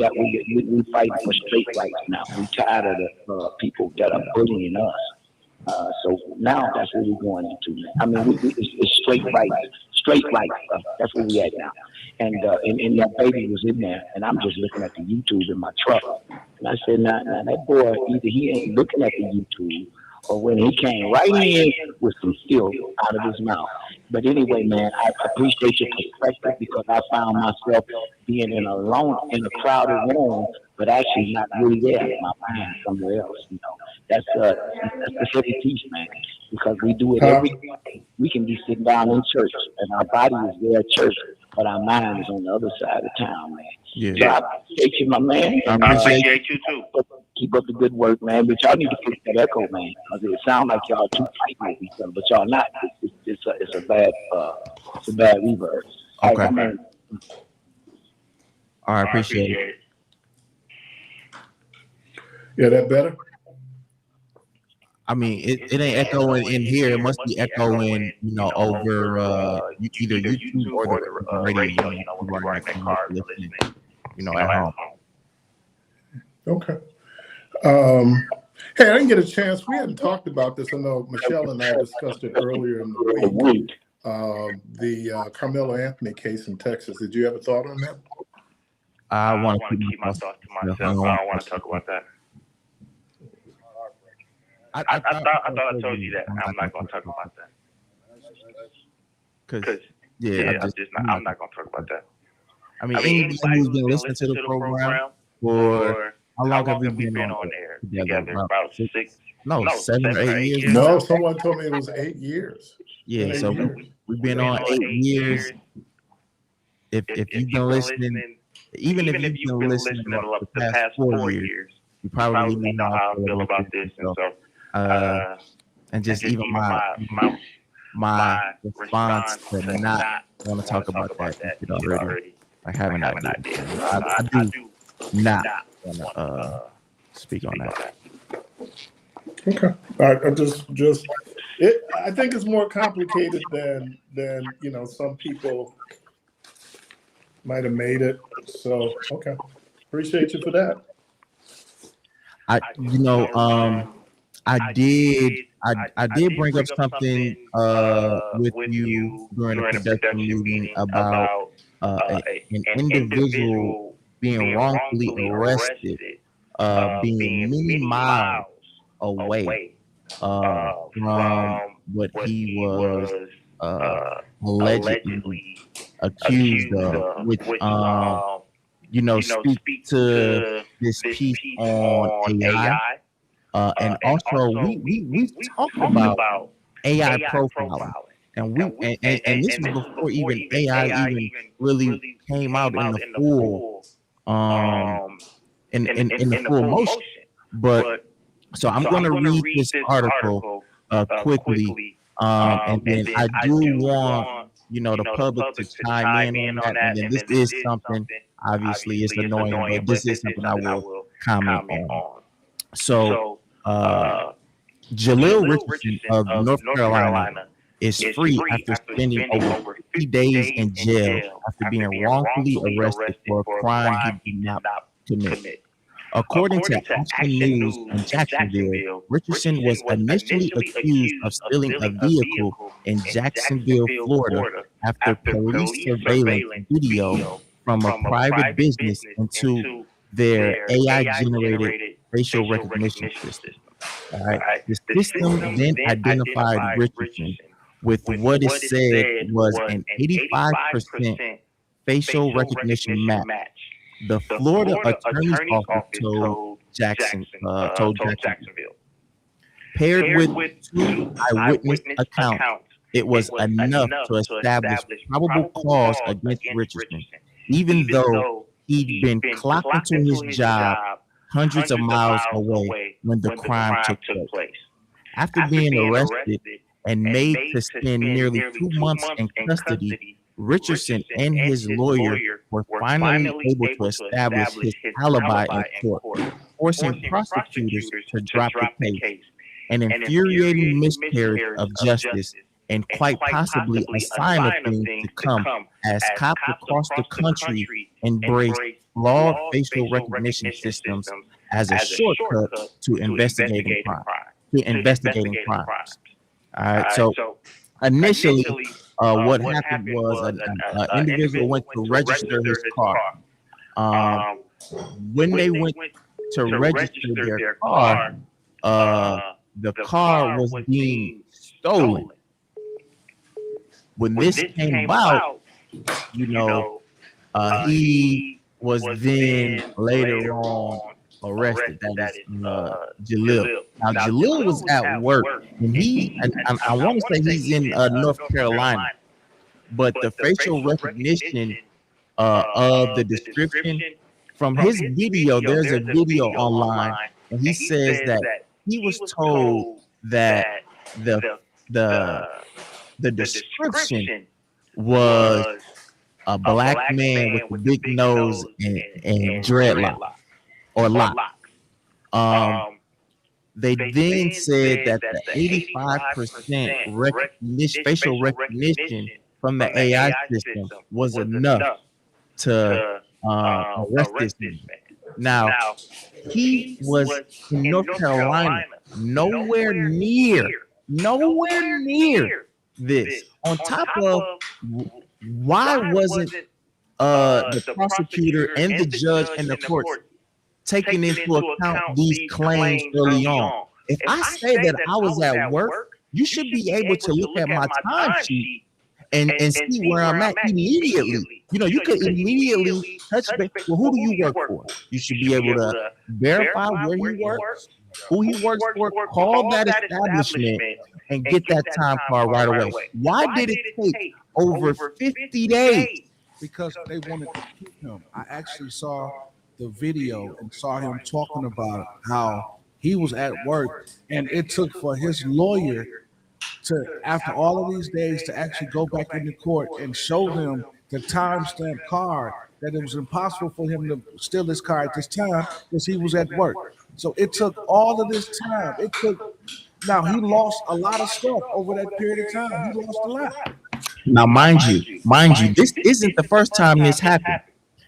fighting for straight rights now. We tired of the people that are bullying us. So now that's what we're going into. I mean, it's straight rights. Straight rights. That's where we at now. And that baby was in there, and I'm just looking at the YouTube in my truck. And I said, now that boy, either he ain't looking at the YouTube, or when he came right in with some filth out of his mouth. But anyway, man, I appreciate your perspective because I found myself being in a crowded room, but actually not really there. My mind somewhere else. That's the heavy piece, man. Because we do it every day. We can be sitting down in church, and our body is there at church, but our mind is on the other side of town, man. Yeah. So I appreciate you, my man. I appreciate you too. Keep up the good work, man. But y'all need to fix that echo, man. Because it sounds like y'all too tight with each other, but y'all not. It's a bad reverb. Okay. All right, I appreciate it. Yeah, that better? I mean, it ain't echoing in here. It must be echoing, over either YouTube or the radio. Running that car listening, at home. Okay. Hey, I didn't get a chance. We hadn't talked about this. I know Michelle and I discussed it earlier in the week. The Carmelo Anthony case in Texas. Did you have a thought on that? I want to keep my thoughts to myself. I don't want to talk about that. I thought I told you that. I'm not going to talk about that. Because I'm not going to talk about that. I mean, anybody who's been listening to the program for how long have we been on air together? About 7 or 8 years. No, someone told me it was 8 years. Yeah, so we've been on 8 years. If you've been listening, even if you've been listening the past 4 years, you probably know how I feel about this. And so, and just even my response to not want to talk about that already. I have an idea. I do not want to speak on that. Okay, I think it's more complicated than some people might have made it. So okay, appreciate you for that. I did bring up something with you during the production meeting about an individual being wrongfully arrested, being many miles away from what he was allegedly accused of, which speak to this piece on AI. And also we've talked about AI profiling, and this was before even AI even really came out in the full in the full motion. But so I'm going to read this article quickly, and then I do want the public to chime in on that. And then this is something, obviously it's annoying, but this is something I will comment on. So Jaleel Richardson of North Carolina is free after spending over 50 days in jail after being wrongfully arrested for a crime he did not commit. According to Action News in Jacksonville, Richardson was initially accused of stealing a vehicle in Jacksonville, Florida, after police surveillance video from a private business into their AI-generated facial recognition system. All right. The system then identified Richardson with what it said was an 85% facial recognition match. The Florida Attorney's Office told Jacksonville. Paired with 2 eyewitness accounts, it was enough to establish probable cause against Richardson, even though he'd been clocked into his job hundreds of miles away when the crime took place. After being arrested and made to spend nearly 2 months in custody, Richardson and his lawyer were finally able to establish his alibi in court, forcing prosecutors to drop the case. An infuriating miscarriage of justice, and quite possibly a sign of things to come, as cops across the country embrace flawed facial recognition systems as a shortcut to investigating crimes. All right, so initially, what happened was an individual went to register his car. When they went to register their car, the car was being stolen. When this came about, he was then later on arrested. That is Jaleel. Now Jaleel was at work, and I want to say he's in North Carolina, but the facial recognition of the description from his video, there's a video online, and he says that he was told that the description was a black man with a big nose and dreadlocks or locks. They then said that the 85% facial recognition from the AI system was enough to arrest this man. Now, he was in North Carolina, nowhere near this. On top of, why wasn't the prosecutor and the judge and the courts taking into account these claims early on. If I say that I was at work, you should be able to look at my timesheet and see where I'm at immediately. You know, you could immediately touch base. Well, who do you work for? You should be able to verify where he works, who he works for, call that establishment, and get that time card right away. Why did it take over 50 days? Because they wanted to keep him. I actually saw the video and saw him talking about how he was at work, and it took for his lawyer to, after all of these days, to actually go back into court and show them the timestamp card, that it was impossible for him to steal this car at this time because he was at work. So it took all of this time. Now he lost a lot of stuff over that period of time. He lost a lot. Now, mind you, this isn't the first time this happened.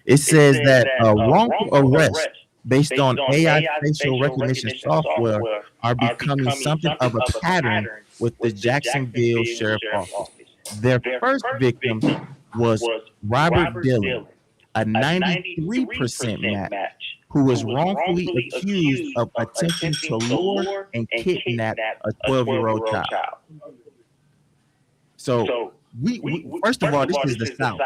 It says that wrongful arrests based on AI facial recognition software are becoming something of a pattern with the Jacksonville Sheriff's Office. Their first victim was Robert Dillon, a 93% match, who was wrongfully accused of attempting to lure and kidnap a 12-year-old child. So we first of all, this is the South.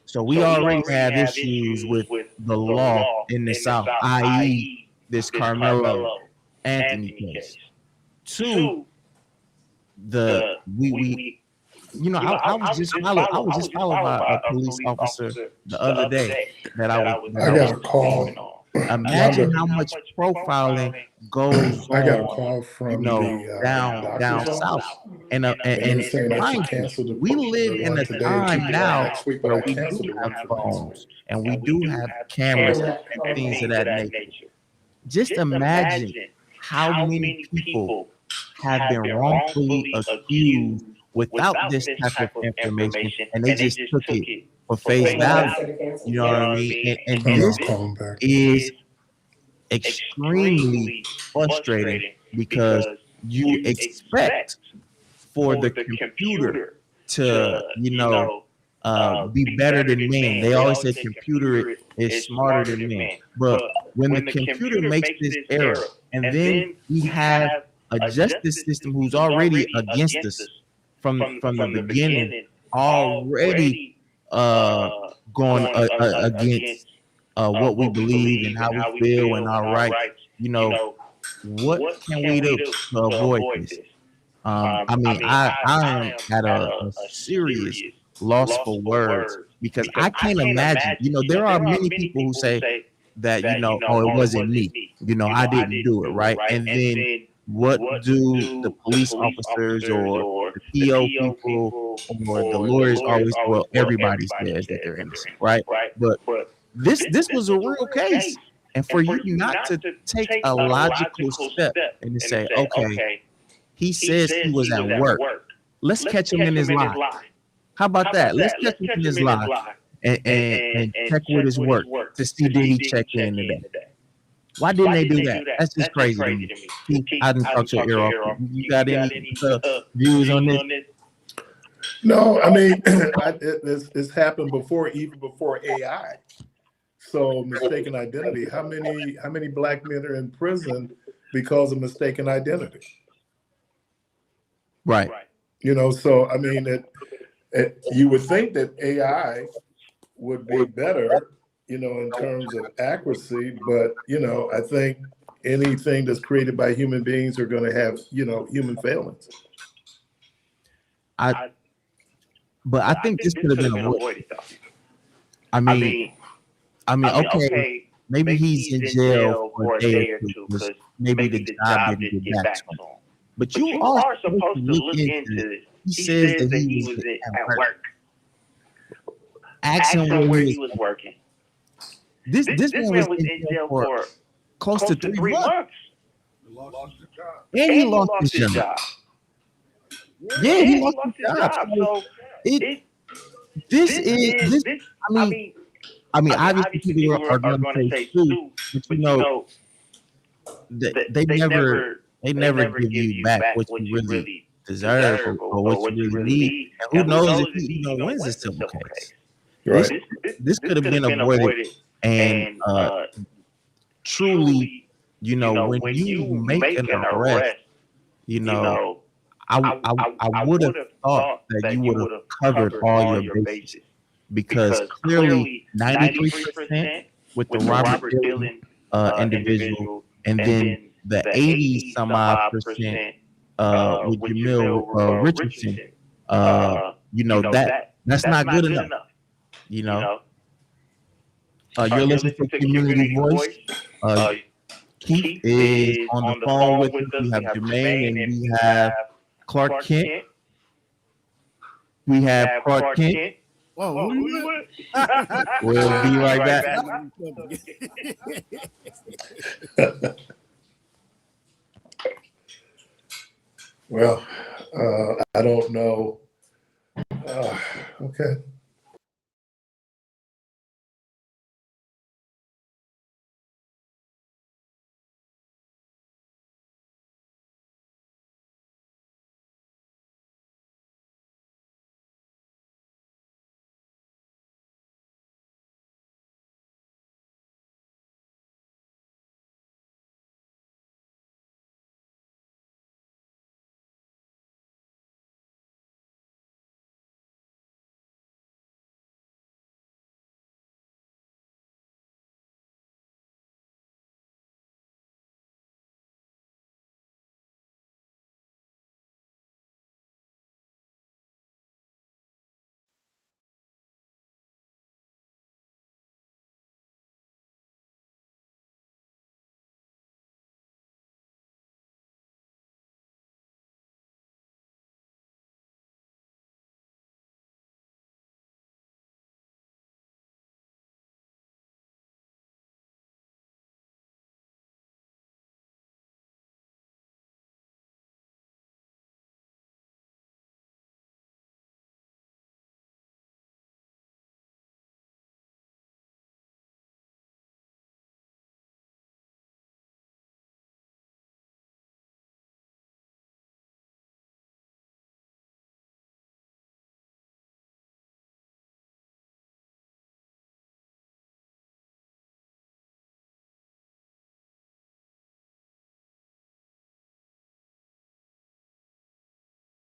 So we already have issues with the law in the South, i.e. this Carmelo Anthony case. Two, I was just followed by a police officer the other day that I got a call. Imagine how much profiling goes on. I got a call from down south, and mind you, we live in a time now where we do have phones and we do have cameras and things of that nature. Just imagine how many people have been wrongfully accused without this type of information, and they just took it for face value. You know what I mean? And this is extremely frustrating because you expect for the computer to, be better than man. They always say computer is smarter than man. But when the computer makes this error, and then we have a justice system who's already against us from the beginning, already going against what we believe and how we feel and our rights. What can we do to avoid this? I am at a serious loss for words because I can't imagine. There are many people who say that, it wasn't me. I didn't do it, right? And then what do the police officers or the PO people or the lawyers always? Well, everybody says that they're innocent, right? But this was a real case, and for you not to take a logical step and to say, okay, he says he was at work. Let's catch him in his lie. How about that? Let's catch him in his lie and check with his work to see did he check in today. Why didn't they do that? That's just crazy to me. I didn't talk to your ear off. You got any views on this? No, I mean, it's happened even before AI. So mistaken identity. How many black men are in prison because of mistaken identity? Right. So I mean, you would think that AI would be better, in terms of accuracy, but I think anything that's created by human beings are going to have, human failings. But I think this could have been avoided, though. I mean, okay, maybe he's in jail for a day or two because maybe the job didn't get back to him. But you are supposed to look into this. He says that he was at work. Ask him where he was working. This man was in jail for close to 3 months. And he lost his job. Yeah, he lost his job. So obviously people are going to say sue, but they never give you back what you really deserve or what you really need. And who knows if he wins this civil case. This could have been avoided, and truly, when you make an arrest, I would have thought that you would have covered all your bases, because clearly 93% with the Robert Dillon individual, and then the 80 some odd percent with Jamil Richardson. That's not good enough. You're listening to Community Voice. Keith is on the phone with us. We have Jermaine and we have Clark Kent. We have Clark Kent. Whoa, who you with? We'll be right back.